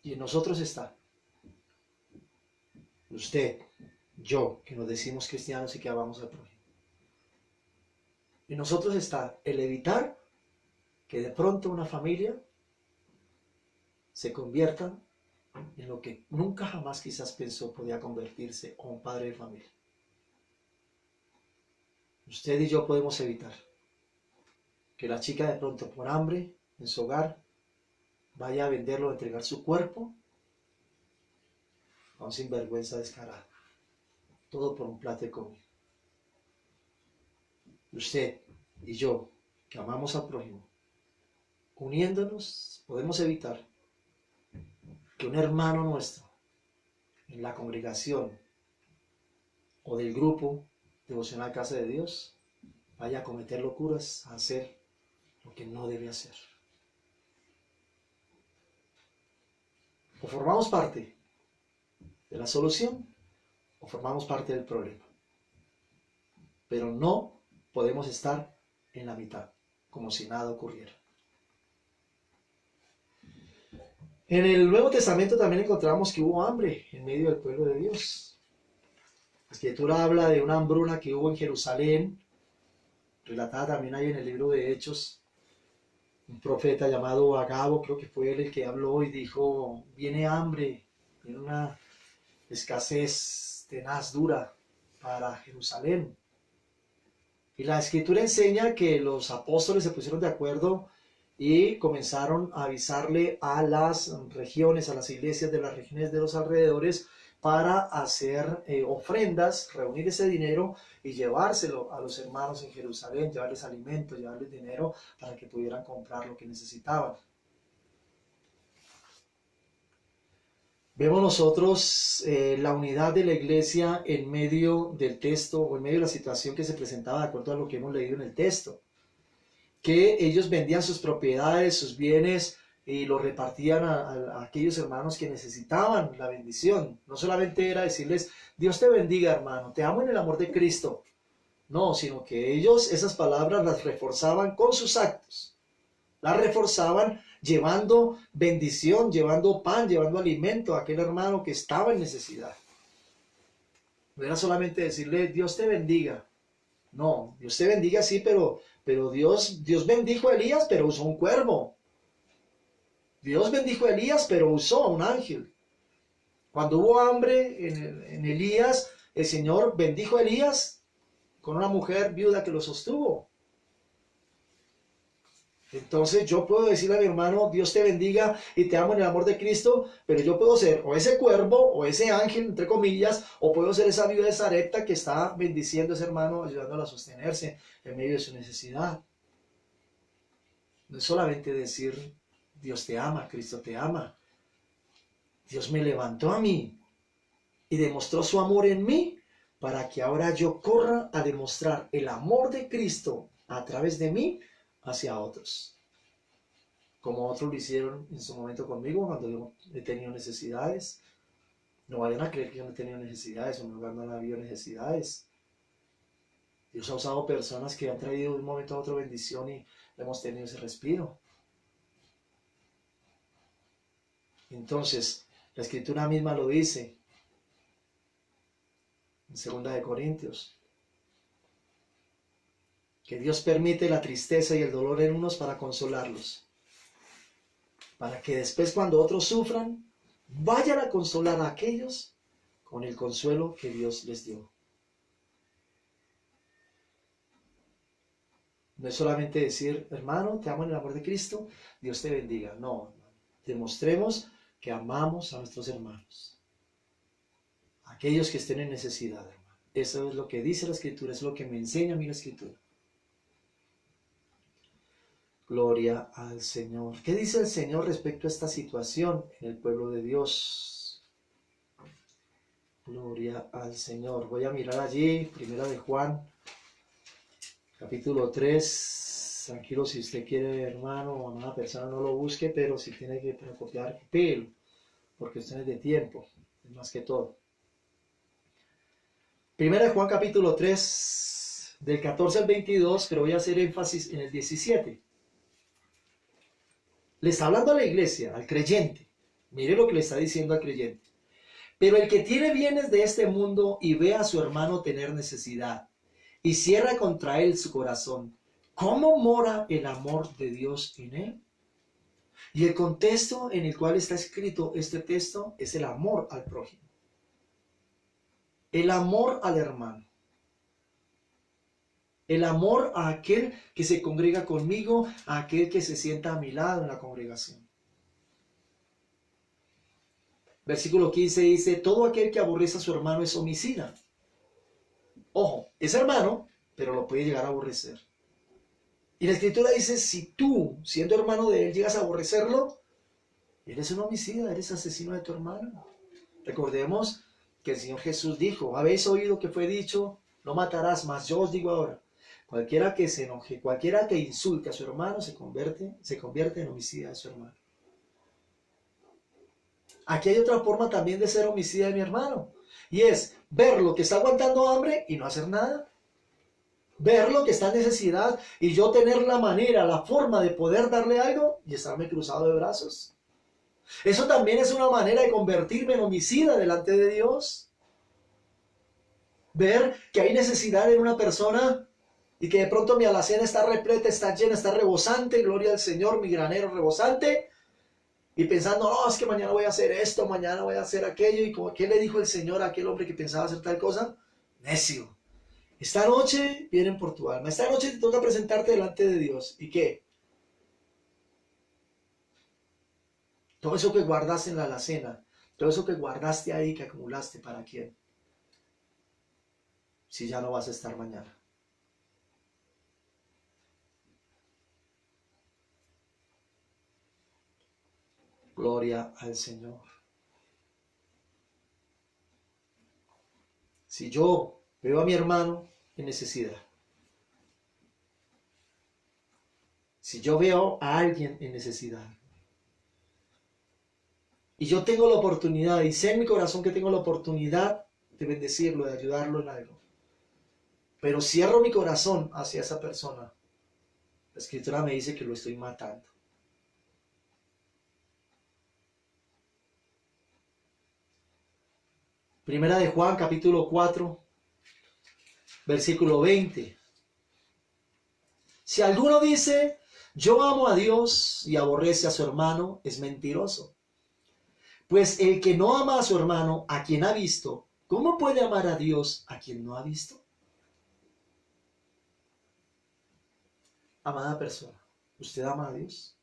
A: Y en nosotros está usted, yo, que nos decimos cristianos y que amamos al prójimo. En nosotros está el evitar que de pronto una familia se convierta en lo que nunca jamás quizás pensó podía convertirse, o un padre de familia. Usted y yo podemos evitar que la chica de pronto por hambre en su hogar vaya a venderlo, a entregar su cuerpo a un sinvergüenza descarado. Todo por un plato de comida. Usted y yo, que amamos al prójimo, uniéndonos, podemos evitar que un hermano nuestro en la congregación o del grupo devocional Casa de Dios vaya a cometer locuras, a hacer lo que no debe hacer. O formamos parte de la solución o formamos parte del problema. Pero no podemos estar en la mitad, como si nada ocurriera. En el Nuevo Testamento también encontramos que hubo hambre en medio del pueblo de Dios. La Escritura habla de una hambruna que hubo en Jerusalén, relatada también ahí en el libro de Hechos, un profeta llamado Agabo, creo que fue él el que habló y dijo, viene hambre, viene una escasez tenaz, dura para Jerusalén. Y la escritura enseña que los apóstoles se pusieron de acuerdo y comenzaron a avisarle a las regiones, a las iglesias de las regiones de los alrededores para hacer ofrendas, reunir ese dinero y llevárselo a los hermanos en Jerusalén, llevarles alimento, llevarles dinero para que pudieran comprar lo que necesitaban. Vemos nosotros la unidad de la iglesia en medio del texto o en medio de la situación que se presentaba de acuerdo a lo que hemos leído en el texto. Que ellos vendían sus propiedades, sus bienes y los repartían a aquellos hermanos que necesitaban la bendición. No solamente era decirles, Dios te bendiga hermano, te amo en el amor de Cristo. No, sino que ellos esas palabras las reforzaban con sus actos. Las reforzaban llevando bendición, llevando pan, llevando alimento a aquel hermano que estaba en necesidad. No era solamente decirle, Dios te bendiga. No, Dios te bendiga, sí, pero Dios bendijo a Elías, pero usó un cuervo. Dios bendijo a Elías, pero usó a un ángel. Cuando hubo hambre en Elías, el Señor bendijo a Elías con una mujer viuda que lo sostuvo. Entonces yo puedo decirle a mi hermano, Dios te bendiga y te amo en el amor de Cristo, pero yo puedo ser o ese cuervo o ese ángel, entre comillas, o puedo ser esa viuda de Sarepta que está bendiciendo a ese hermano, ayudándolo a sostenerse en medio de su necesidad. No es solamente decir, Dios te ama, Cristo te ama. Dios me levantó a mí y demostró su amor en mí para que ahora yo corra a demostrar el amor de Cristo a través de mí hacia otros, como otros lo hicieron en su momento conmigo cuando yo he tenido necesidades. No vayan a creer que yo no he tenido necesidades, o no han habido necesidades. Dios ha usado personas que han traído de un momento a otro bendición y hemos tenido ese respiro. Entonces, la escritura misma lo dice en 2 de Corintios, que Dios permite la tristeza y el dolor en unos para consolarlos, para que después cuando otros sufran, vayan a consolar a aquellos con el consuelo que Dios les dio. No es solamente decir, hermano, te amo en el amor de Cristo, Dios te bendiga. No, demostremos que amamos a nuestros hermanos, aquellos que estén en necesidad, hermano. Eso es lo que dice la Escritura, es lo que me enseña a mí la Escritura. Gloria al Señor. ¿Qué dice el Señor respecto a esta situación en el pueblo de Dios? Gloria al Señor. Voy a mirar allí, primera de Juan, capítulo 3. Tranquilo, si usted quiere, hermano o una persona, no lo busque, pero si tiene que copiar, copíelo, porque usted es de tiempo, es más que todo. Primera de Juan, capítulo 3, del 14 al 22, pero voy a hacer énfasis en el 17. Le está hablando a la iglesia, al creyente. Mire lo que le está diciendo al creyente. Pero el que tiene bienes de este mundo y ve a su hermano tener necesidad y cierra contra él su corazón, ¿cómo mora el amor de Dios en él? Y el contexto en el cual está escrito este texto es el amor al prójimo. El amor al hermano. El amor a aquel que se congrega conmigo, a aquel que se sienta a mi lado en la congregación. Versículo 15 dice, todo aquel que aborrece a su hermano es homicida. Ojo, es hermano, pero lo puede llegar a aborrecer. Y la Escritura dice, si tú, siendo hermano de él, llegas a aborrecerlo, eres un homicida, eres asesino de tu hermano. Recordemos que el Señor Jesús dijo, habéis oído que fue dicho, no matarás, mas yo os digo ahora, cualquiera que se enoje, cualquiera que insulte a su hermano se convierte en homicida de su hermano. Aquí hay otra forma también de ser homicida de mi hermano, y es ver lo que está aguantando hambre y no hacer nada. Ver lo que está en necesidad y yo tener la manera, la forma de poder darle algo y estarme cruzado de brazos. Eso también es una manera de convertirme en homicida delante de Dios. Ver que hay necesidad en una persona Y que de pronto mi alacena está repleta, está llena, está rebosante, gloria al Señor, mi granero rebosante. Y pensando, no, es que mañana voy a hacer esto, mañana voy a hacer aquello. Y como, ¿qué le dijo el Señor a aquel hombre que pensaba hacer tal cosa? Necio. Esta noche vienen por tu alma. Esta noche te toca presentarte delante de Dios. ¿Y qué? Todo eso que guardaste en la alacena, todo eso que guardaste ahí, que acumulaste, ¿para quién? Si ya no vas a estar mañana. Gloria al Señor. Si yo veo a mi hermano en necesidad, si yo veo a alguien en necesidad, y yo tengo la oportunidad, y sé en mi corazón que tengo la oportunidad de bendecirlo, de ayudarlo en algo, pero cierro mi corazón hacia esa persona, la Escritura me dice que lo estoy matando. Primera de Juan, capítulo 4, versículo 20. Si alguno dice, yo amo a Dios y aborrece a su hermano, es mentiroso. Pues el que no ama a su hermano, a quien ha visto, ¿cómo puede amar a Dios a quien no ha visto? Amada persona, ¿usted ama a Dios?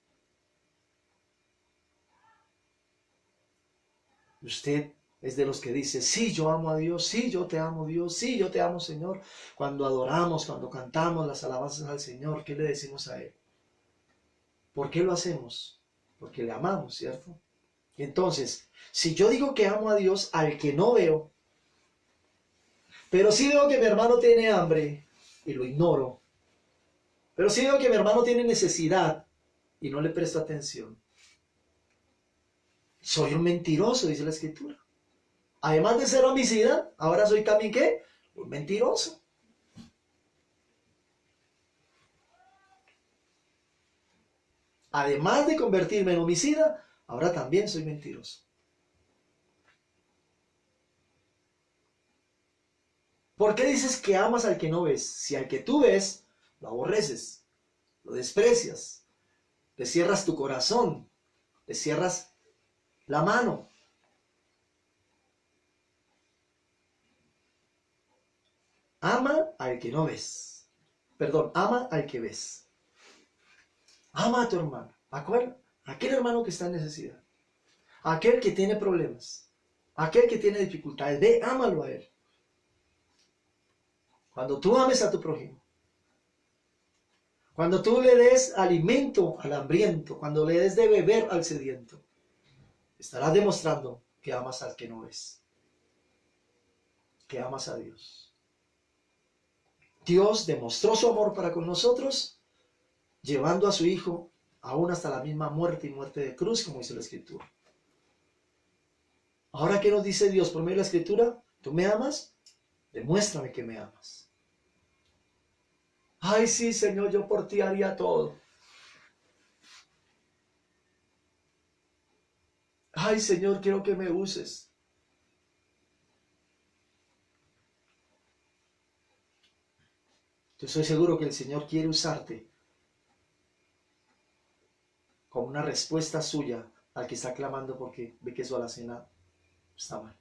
A: Usted es de los que dice, sí, yo amo a Dios, sí, yo te amo Dios, sí, yo te amo Señor. Cuando adoramos, cuando cantamos las alabanzas al Señor, ¿qué le decimos a Él? ¿Por qué lo hacemos? Porque le amamos, ¿cierto? Entonces, si yo digo que amo a Dios al que no veo, pero sí veo que mi hermano tiene hambre y lo ignoro, pero sí veo que mi hermano tiene necesidad y no le presto atención, soy un mentiroso, dice la Escritura. Además de ser homicida, ahora soy también ¿qué? Un mentiroso. Además de convertirme en homicida, ahora también soy mentiroso. ¿Por qué dices que amas al que no ves? Si al que tú ves, lo aborreces, lo desprecias, le cierras tu corazón, le cierras la mano. Ama al que no ves. Perdón, ama al que ves. Ama a tu hermano. ¿Acuerdo? Aquel hermano que está en necesidad. Aquel que tiene problemas. Aquel que tiene dificultades. Ve, ámalo a él. Cuando tú ames a tu prójimo. Cuando tú le des alimento al hambriento. Cuando le des de beber al sediento. Estarás demostrando que amas al que no ves. Que amas a Dios. Dios demostró su amor para con nosotros, llevando a su Hijo aún hasta la misma muerte y muerte de cruz, como dice la Escritura. Ahora, ¿qué nos dice Dios por medio de la Escritura? ¿Tú me amas? Demuéstrame que me amas. Ay, sí, Señor, yo por ti haría todo. Ay, Señor, quiero que me uses. Yo estoy seguro que el Señor quiere usarte como una respuesta suya al que está clamando porque ve que su alacena está mal.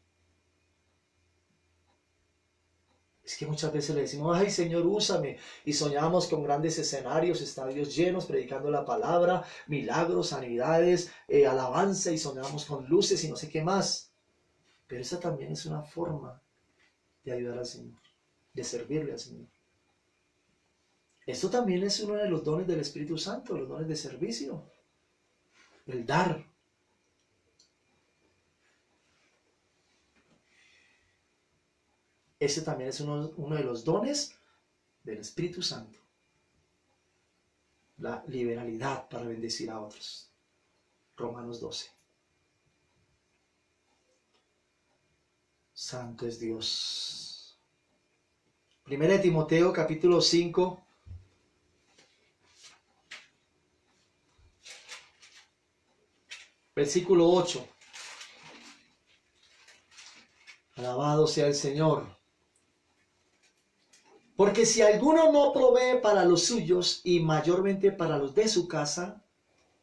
A: Es que muchas veces le decimos, ay Señor, úsame. Y soñamos con grandes escenarios, estadios llenos, predicando la palabra, milagros, sanidades, alabanza, y soñamos con luces y no sé qué más. Pero esa también es una forma de ayudar al Señor, de servirle al Señor. Esto también es uno de los dones del Espíritu Santo, los dones de servicio. El dar. Ese también es uno de los dones del Espíritu Santo. La liberalidad para bendecir a otros. Romanos 12. Santo es Dios. Primera de Timoteo, capítulo 5. Versículo 8. Alabado sea el Señor. Porque si alguno no provee para los suyos y mayormente para los de su casa,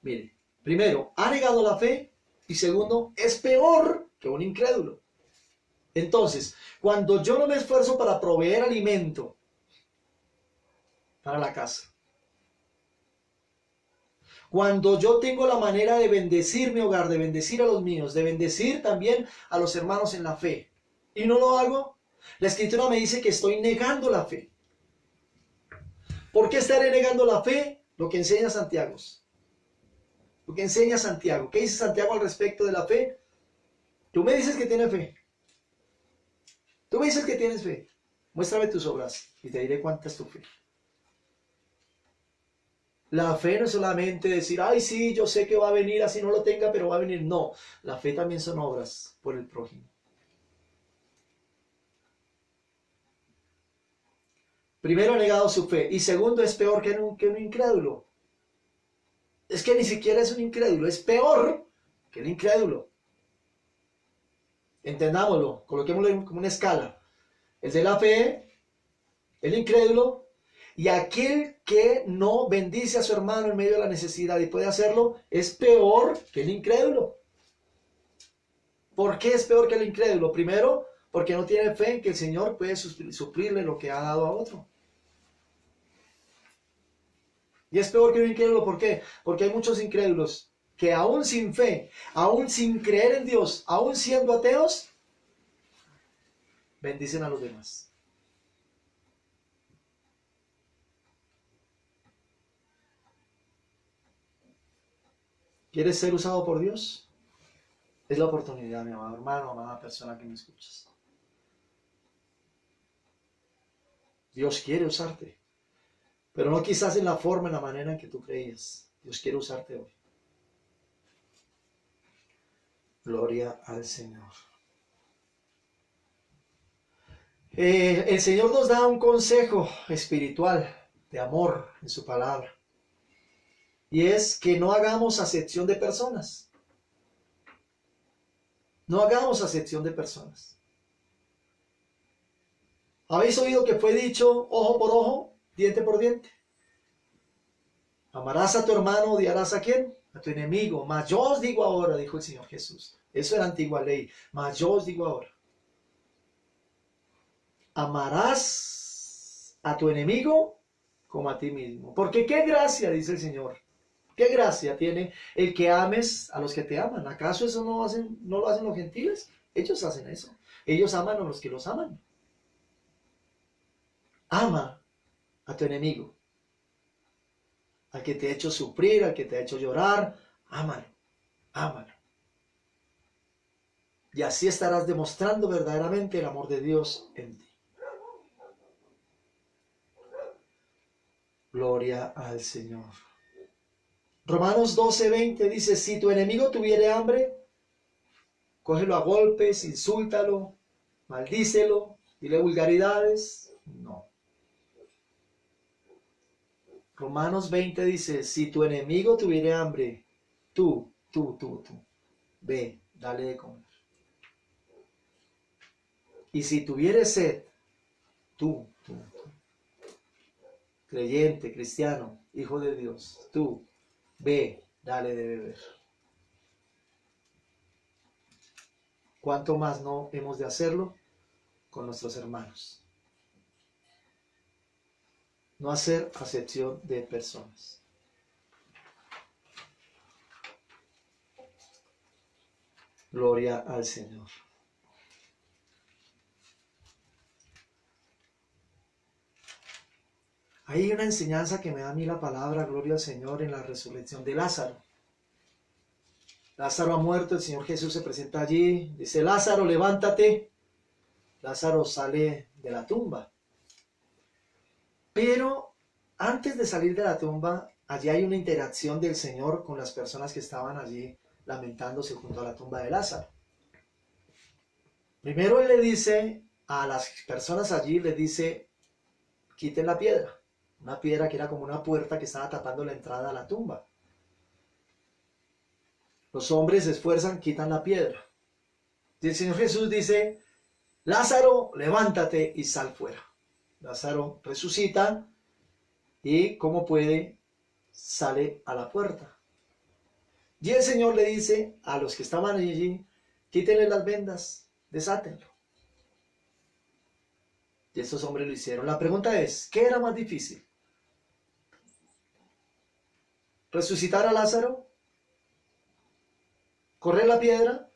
A: mire, primero, ha negado la fe y segundo, es peor que un incrédulo. Entonces, cuando yo no me esfuerzo para proveer alimento para la casa, cuando yo tengo la manera de bendecir mi hogar, de bendecir a los míos, de bendecir también a los hermanos en la fe, y no lo hago, la Escritura me dice que estoy negando la fe. ¿Por qué estaré negando la fe? Lo que enseña Santiago. Lo que enseña Santiago. ¿Qué dice Santiago al respecto de la fe? Tú me dices que tienes fe. Tú me dices que tienes fe. Muéstrame tus obras y te diré cuánta es tu fe. La fe no es solamente decir, ay, sí, yo sé que va a venir, así no lo tenga, pero va a venir. No, la fe también son obras por el prójimo. Primero, ha negado su fe. Y segundo, es peor que un incrédulo. Es que ni siquiera es un incrédulo, es peor que el incrédulo. Entendámoslo, coloquémoslo como una escala. El de la fe, el incrédulo, y aquel que no bendice a su hermano en medio de la necesidad y puede hacerlo, es peor que el incrédulo. ¿Por qué es peor que el incrédulo? Primero, porque no tiene fe en que el Señor puede suplirle lo que ha dado a otro. Y es peor que un incrédulo, ¿por qué? Porque hay muchos incrédulos que aún sin fe, aún sin creer en Dios, aún siendo ateos, bendicen a los demás. ¿Quieres ser usado por Dios? Es la oportunidad, mi amado hermano, amada persona que me escuchas. Dios quiere usarte, pero no quizás en la forma, en la manera en que tú creías. Dios quiere usarte hoy. Gloria al Señor. El Señor nos da un consejo espiritual de amor en su palabra. Y es que no hagamos acepción de personas. No hagamos acepción de personas. ¿Habéis oído que fue dicho ojo por ojo, diente por diente? Amarás a tu hermano, odiarás a quién? A tu enemigo. Mas yo os digo ahora, dijo el Señor Jesús. Eso era antigua ley. Mas yo os digo ahora. Amarás a tu enemigo como a ti mismo. Porque qué gracia, dice el Señor. ¿Qué gracia tiene el que ames a los que te aman? ¿Acaso eso no lo hacen los gentiles? Ellos hacen eso. Ellos aman a los que los aman. Ama a tu enemigo. Al que te ha hecho sufrir, al que te ha hecho llorar, ámalo, ámalo. Y así estarás demostrando verdaderamente el amor de Dios en ti. Gloria al Señor. Romanos 12:20 dice, si tu enemigo tuviere hambre, cógelo a golpes, insúltalo, maldícelo, dile vulgaridades. No. Romanos 20 dice, si tu enemigo tuviere hambre, tú, ve, dale de comer. Y si tuviere sed, tú, creyente, cristiano, hijo de Dios, tú, ve, dale de beber. ¿Cuánto más no hemos de hacerlo con nuestros hermanos? No hacer acepción de personas. Gloria al Señor. Hay una enseñanza que me da a mí la palabra, gloria al Señor, en la resurrección de Lázaro. Lázaro ha muerto, el Señor Jesús se presenta allí, dice, Lázaro, levántate. Lázaro sale de la tumba. Pero antes de salir de la tumba, allí hay una interacción del Señor con las personas que estaban allí lamentándose junto a la tumba de Lázaro. Primero Él le dice a las personas allí, les dice, quiten la piedra. Una piedra que era como una puerta que estaba tapando la entrada a la tumba. Los hombres se esfuerzan, quitan la piedra. Y el Señor Jesús dice, Lázaro, levántate y sal fuera. Lázaro resucita y como puede, sale a la puerta. Y el Señor le dice a los que estaban allí, quítenle las vendas, desátenlo. Y estos hombres lo hicieron. La pregunta es, ¿qué era más difícil? ¿Resucitar a Lázaro? ¿Correr la piedra?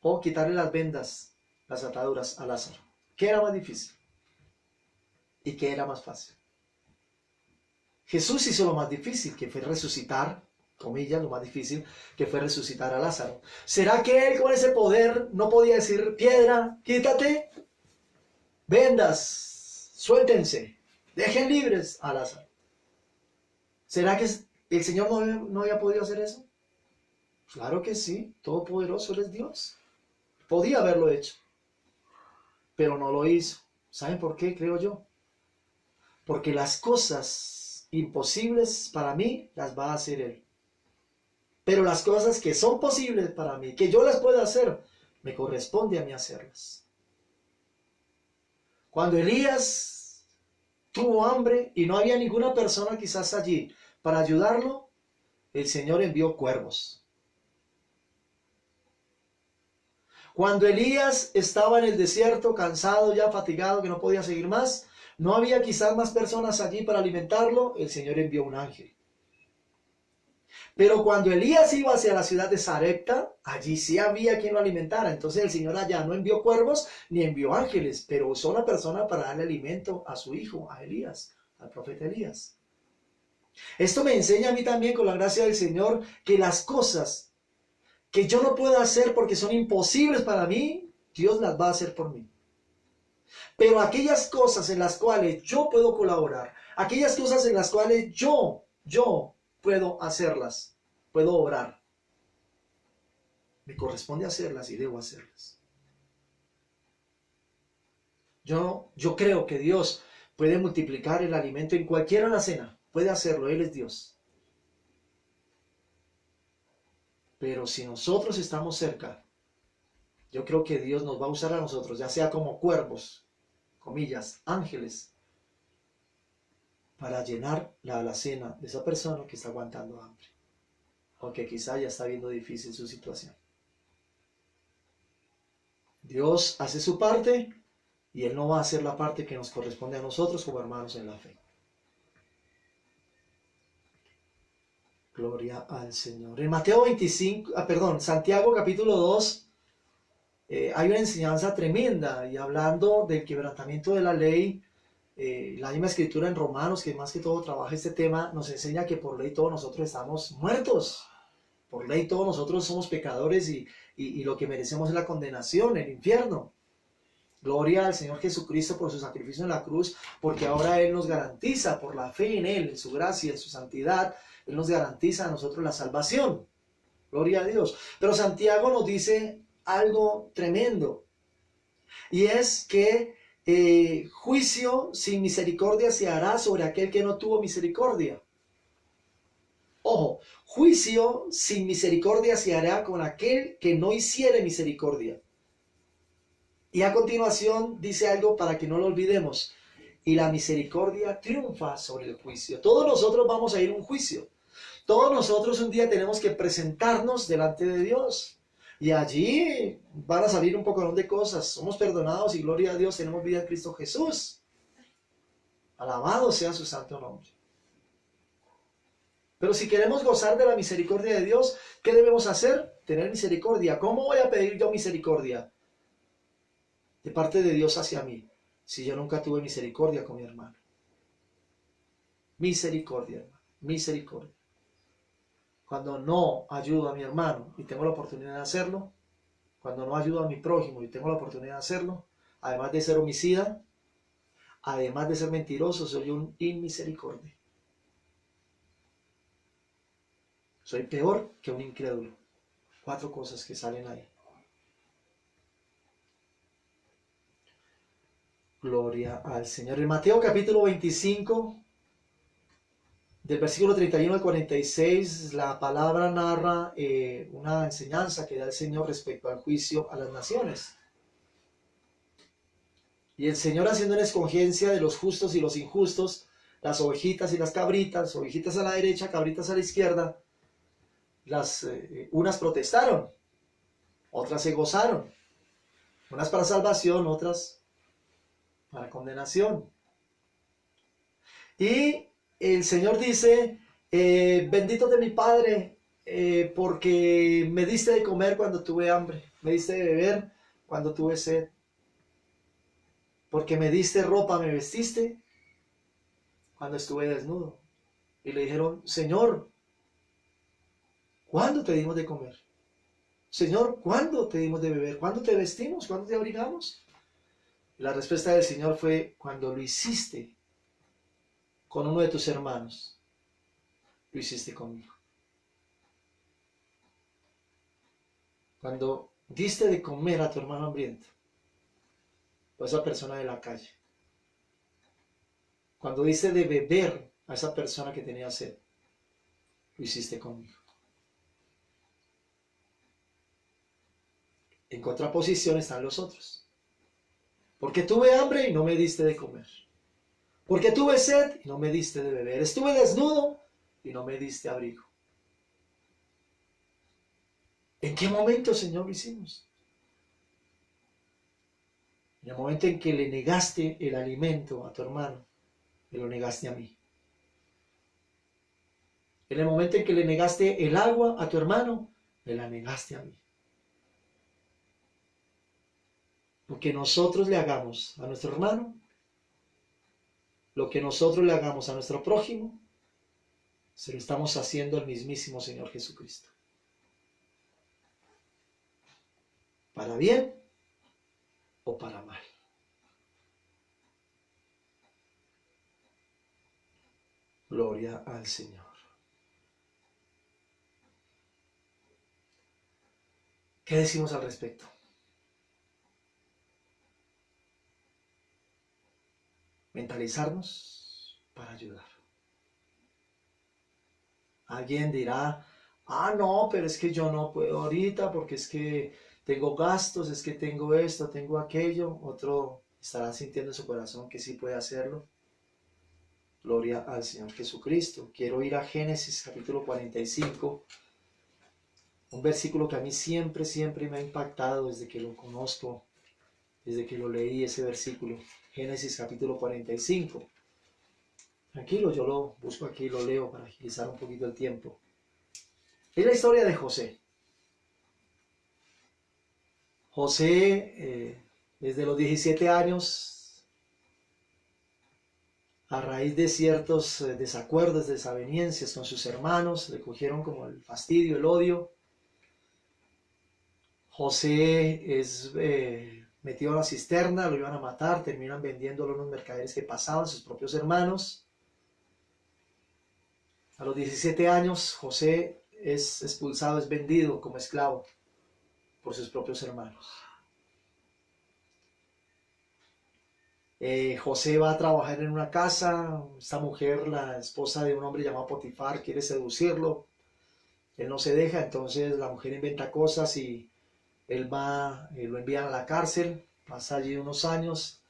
A: ¿O quitarle las vendas, las ataduras a Lázaro? ¿Qué era más difícil? ¿Y qué era más fácil? Jesús hizo lo más difícil, que fue resucitar, comillas, lo más difícil, que fue resucitar a Lázaro. ¿Será que él con ese poder no podía decir, piedra, quítate? Vendas, suéltense, dejen libres a Lázaro. ¿Será que el Señor no había podido hacer eso? Claro que sí, todopoderoso Él es Dios. Podía haberlo hecho, pero no lo hizo. ¿Saben por qué, creo yo? Porque las cosas imposibles para mí las va a hacer Él. Pero las cosas que son posibles para mí, que yo las puedo hacer, me corresponde a mí hacerlas. Cuando Elías tuvo hambre y no había ninguna persona quizás allí para ayudarlo, el Señor envió cuervos. Cuando Elías estaba en el desierto, cansado, ya fatigado, que no podía seguir más, no había quizás más personas allí para alimentarlo, el Señor envió un ángel. Pero cuando Elías iba hacia la ciudad de Sarepta, allí sí había quien lo alimentara. Entonces el Señor allá no envió cuervos ni envió ángeles, pero usó una persona para darle alimento a su hijo, a Elías, al profeta Elías. Esto me enseña a mí también, con la gracia del Señor, que las cosas que yo no puedo hacer porque son imposibles para mí, Dios las va a hacer por mí. Pero aquellas cosas en las cuales yo puedo colaborar, aquellas cosas en las cuales yo puedo hacerlas, puedo obrar, me corresponde hacerlas y debo hacerlas. Yo creo que Dios puede multiplicar el alimento en cualquier alacena, puede hacerlo, Él es Dios. Pero si nosotros estamos cerca, yo creo que Dios nos va a usar a nosotros, ya sea como cuervos, comillas, ángeles, para llenar la alacena de esa persona que está aguantando hambre, aunque quizá ya está viendo difícil su situación. Dios hace su parte y Él no va a hacer la parte que nos corresponde a nosotros como hermanos en la fe. Gloria al Señor. En Mateo 25, Santiago capítulo 2, hay una enseñanza tremenda, y hablando del quebrantamiento de la ley, la misma escritura en Romanos, que más que todo trabaja este tema, nos enseña que por ley todos nosotros estamos muertos. Por ley todos nosotros somos pecadores y lo que merecemos es la condenación, el infierno. Gloria al Señor Jesucristo por su sacrificio en la cruz, porque ahora Él nos garantiza, por la fe en Él, en su gracia, en su santidad, Él nos garantiza a nosotros la salvación. Gloria a Dios. Pero Santiago nos dice algo tremendo, y es que juicio sin misericordia se hará sobre aquel que no tuvo misericordia. Ojo, juicio sin misericordia se hará con aquel que no hiciere misericordia. Y a continuación dice algo para que no lo olvidemos. Y la misericordia triunfa sobre el juicio. Todos nosotros vamos a ir a un juicio. Todos nosotros un día tenemos que presentarnos delante de Dios. Y allí van a salir un poco de cosas. Somos perdonados y gloria a Dios, tenemos vida en Cristo Jesús. Alabado sea su santo nombre. Pero si queremos gozar de la misericordia de Dios, ¿qué debemos hacer? Tener misericordia. ¿Cómo voy a pedir yo misericordia de parte de Dios hacia mí si yo nunca tuve misericordia con mi hermano? Misericordia, hermano. Misericordia. Cuando no ayudo a mi hermano y tengo la oportunidad de hacerlo, cuando no ayudo a mi prójimo y tengo la oportunidad de hacerlo, además de ser homicida, además de ser mentiroso, soy un inmisericordia. Soy peor que un incrédulo. 4 cosas que salen ahí. Gloria al Señor. En Mateo capítulo 25, del versículo 31 al 46, la palabra narra una enseñanza que da el Señor respecto al juicio a las naciones. Y el Señor haciendo una escogencia de los justos y los injustos, las ovejitas y las cabritas, ovejitas a la derecha, cabritas a la izquierda, unas protestaron, otras se gozaron, unas para salvación, otras para condenación. Y el Señor dice, bendito de mi Padre, porque me diste de comer cuando tuve hambre, me diste de beber cuando tuve sed, porque me diste ropa, me vestiste cuando estuve desnudo. Y le dijeron, Señor, ¿cuándo te dimos de comer? Señor, ¿cuándo te dimos de beber? ¿Cuándo te vestimos? ¿Cuándo te abrigamos? Y la respuesta del Señor fue, cuando lo hiciste con uno de tus hermanos, lo hiciste conmigo. Cuando diste de comer a tu hermano hambriento, o a esa persona de la calle. Cuando diste de beber a esa persona que tenía sed, lo hiciste conmigo. En contraposición están los otros. Porque tuve hambre y no me diste de comer. Porque tuve sed y no me diste de beber. Estuve desnudo y no me diste abrigo. ¿En qué momento, Señor, lo hicimos? En el momento en que le negaste el alimento a tu hermano, me lo negaste a mí. En el momento en que le negaste el agua a tu hermano, me la negaste a mí. Lo que nosotros le hagamos a nuestro hermano, lo que nosotros le hagamos a nuestro prójimo, se lo estamos haciendo al mismísimo Señor Jesucristo. ¿Para bien o para mal? Gloria al Señor. ¿Qué decimos al respecto? Mentalizarnos para ayudar. Alguien dirá, no, pero es que yo no puedo ahorita porque es que tengo gastos, es que tengo esto, tengo aquello. Otro estará sintiendo en su corazón que sí puede hacerlo. Gloria al Señor Jesucristo. Quiero ir a Génesis capítulo 45, un versículo que a mí siempre me ha impactado desde que lo conozco, desde que lo leí ese versículo. Génesis capítulo 45. Tranquilo, yo lo busco aquí y lo leo para agilizar un poquito el tiempo. Es la historia de José. José, desde los 17 años, a raíz de ciertos desacuerdos, desavenencias con sus hermanos, le cogieron como el fastidio, el odio. José es metido a la cisterna, lo iban a matar, terminan vendiéndolo a unos mercaderes que pasaban, sus propios hermanos. A los 17 años, José es expulsado, es vendido como esclavo por sus propios hermanos. José va a trabajar en una casa, esta mujer, la esposa de un hombre llamado Potifar, quiere seducirlo, él no se deja, entonces la mujer inventa cosas y él va, lo envían a la cárcel, pasa allí unos años,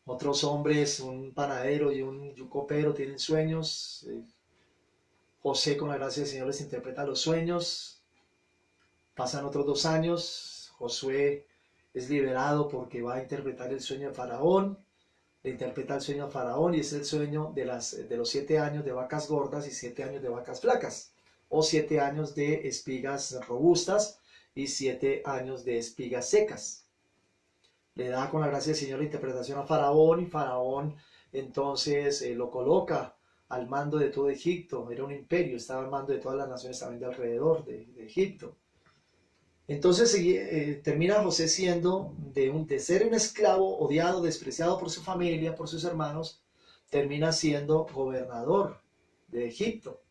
A: otros hombres, un panadero y un copero tienen sueños, José con la gracia del Señor les interpreta los sueños, pasan otros 2 años, Josué es liberado porque va a interpretar el sueño de Faraón, le interpreta el sueño a Faraón y es el sueño de los 7 años de vacas gordas y 7 años de vacas flacas, o 7 años de espigas robustas y 7 años de espigas secas. Le da con la gracia del Señor la interpretación a Faraón y Faraón entonces lo coloca al mando de todo Egipto. Era un imperio, estaba al mando de todas las naciones también de alrededor de Egipto. Entonces termina José siendo de ser un esclavo odiado, despreciado por su familia, por sus hermanos, termina siendo gobernador de Egipto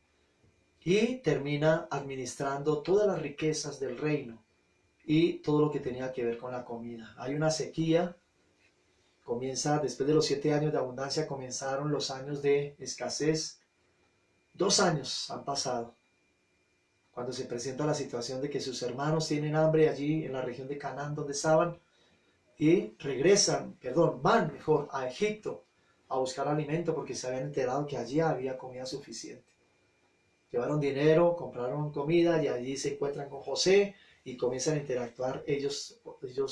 A: y termina administrando todas las riquezas del reino y todo lo que tenía que ver con la comida. Hay una sequía, comienza después de los 7 años de abundancia, comenzaron los años de escasez. 2 años han pasado cuando se presenta la situación de que sus hermanos tienen hambre allí en la región de Canaán donde estaban. y van mejor a Egipto a buscar alimento porque se habían enterado que allí había comida suficiente. Llevaron dinero, compraron comida y allí se encuentran con José y comienzan a interactuar ellos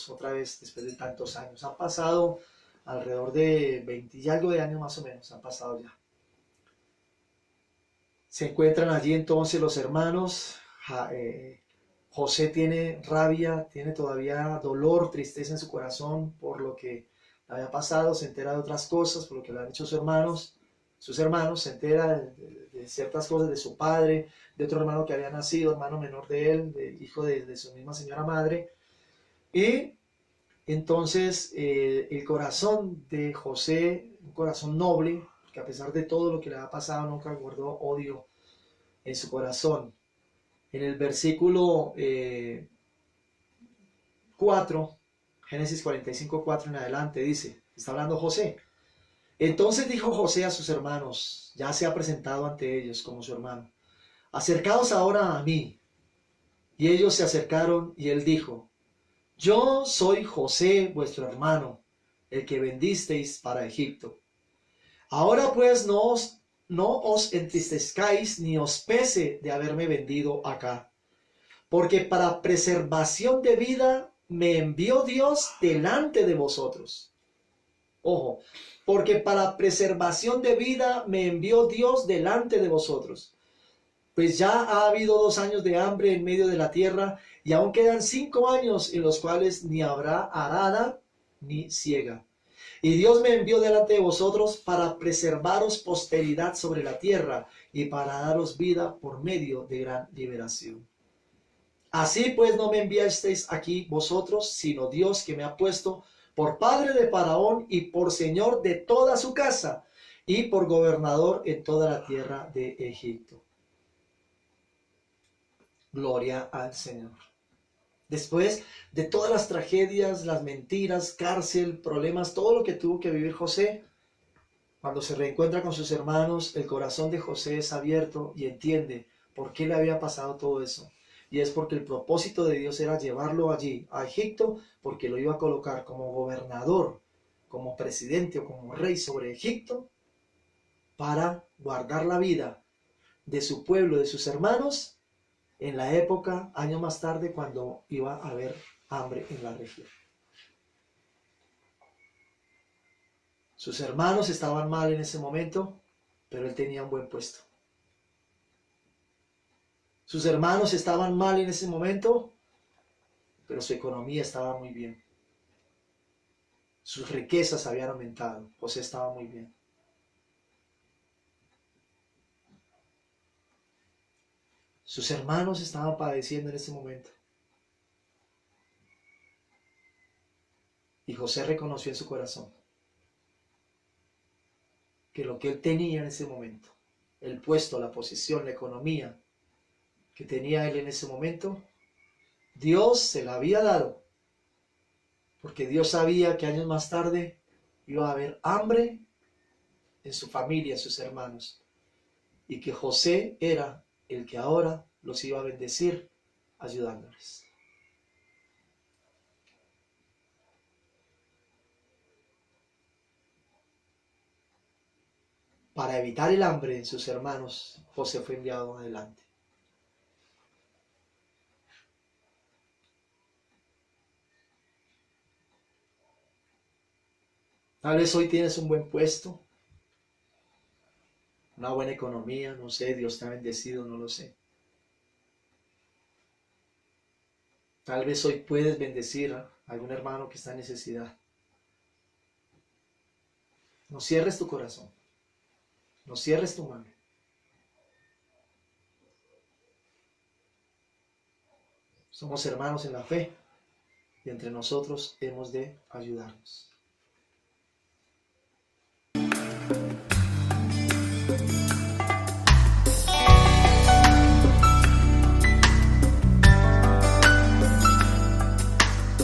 A: otra vez después de tantos años. Han pasado alrededor de 20 y algo de años más o menos, han pasado ya. Se encuentran allí entonces los hermanos. José tiene rabia, tiene todavía dolor, tristeza en su corazón por lo que había pasado, se entera de otras cosas, por lo que le han hecho sus hermanos, se entera de ciertas cosas de su padre, de otro hermano que había nacido, hermano menor de él, hijo de su misma señora madre. Y entonces el corazón de José, un corazón noble, que a pesar de todo lo que le ha pasado, nunca guardó odio en su corazón. En el versículo 4, Génesis 45, 4 en adelante, dice, está hablando José. Entonces dijo José a sus hermanos, ya se ha presentado ante ellos como su hermano, acercaos ahora a mí. Y ellos se acercaron y él dijo, yo soy José vuestro hermano, el que vendisteis para Egipto. Ahora pues no os entristezcáis ni os pese de haberme vendido acá, porque para preservación de vida me envió Dios delante de vosotros. Ojo, porque para preservación de vida me envió Dios delante de vosotros. Pues ya ha habido 2 años de hambre en medio de la tierra, y aún quedan 5 años en los cuales ni habrá arada ni siega. Y Dios me envió delante de vosotros para preservaros posteridad sobre la tierra y para daros vida por medio de gran liberación. Así pues no me enviasteis aquí vosotros, sino Dios que me ha puesto por padre de Faraón y por señor de toda su casa y por gobernador en toda la tierra de Egipto. Gloria al Señor. Después de todas las tragedias, las mentiras, cárcel, problemas, todo lo que tuvo que vivir José, cuando se reencuentra con sus hermanos, el corazón de José es abierto y entiende por qué le había pasado todo eso. Y es porque el propósito de Dios era llevarlo allí, a Egipto, porque lo iba a colocar como gobernador, como presidente o como rey sobre Egipto, para guardar la vida de su pueblo, de sus hermanos, en la época, años más tarde, cuando iba a haber hambre en la región. Sus hermanos estaban mal en ese momento, pero él tenía un buen puesto. Sus hermanos estaban mal en ese momento, pero su economía estaba muy bien. Sus riquezas habían aumentado. José estaba muy bien. Sus hermanos estaban padeciendo en ese momento. Y José reconoció en su corazón que lo que él tenía en ese momento, el puesto, la posición, la economía que tenía él en ese momento, Dios se la había dado. Porque Dios sabía que años más tarde iba a haber hambre en su familia, en sus hermanos. Y que José era el que ahora los iba a bendecir ayudándoles. Para evitar el hambre en sus hermanos, José fue enviado adelante. Tal vez hoy tienes un buen puesto, una buena economía, no sé, Dios te ha bendecido, no lo sé. Tal vez hoy puedes bendecir a algún hermano que está en necesidad. No cierres tu corazón, no cierres tu mano. Somos hermanos en la fe y entre nosotros hemos de ayudarnos.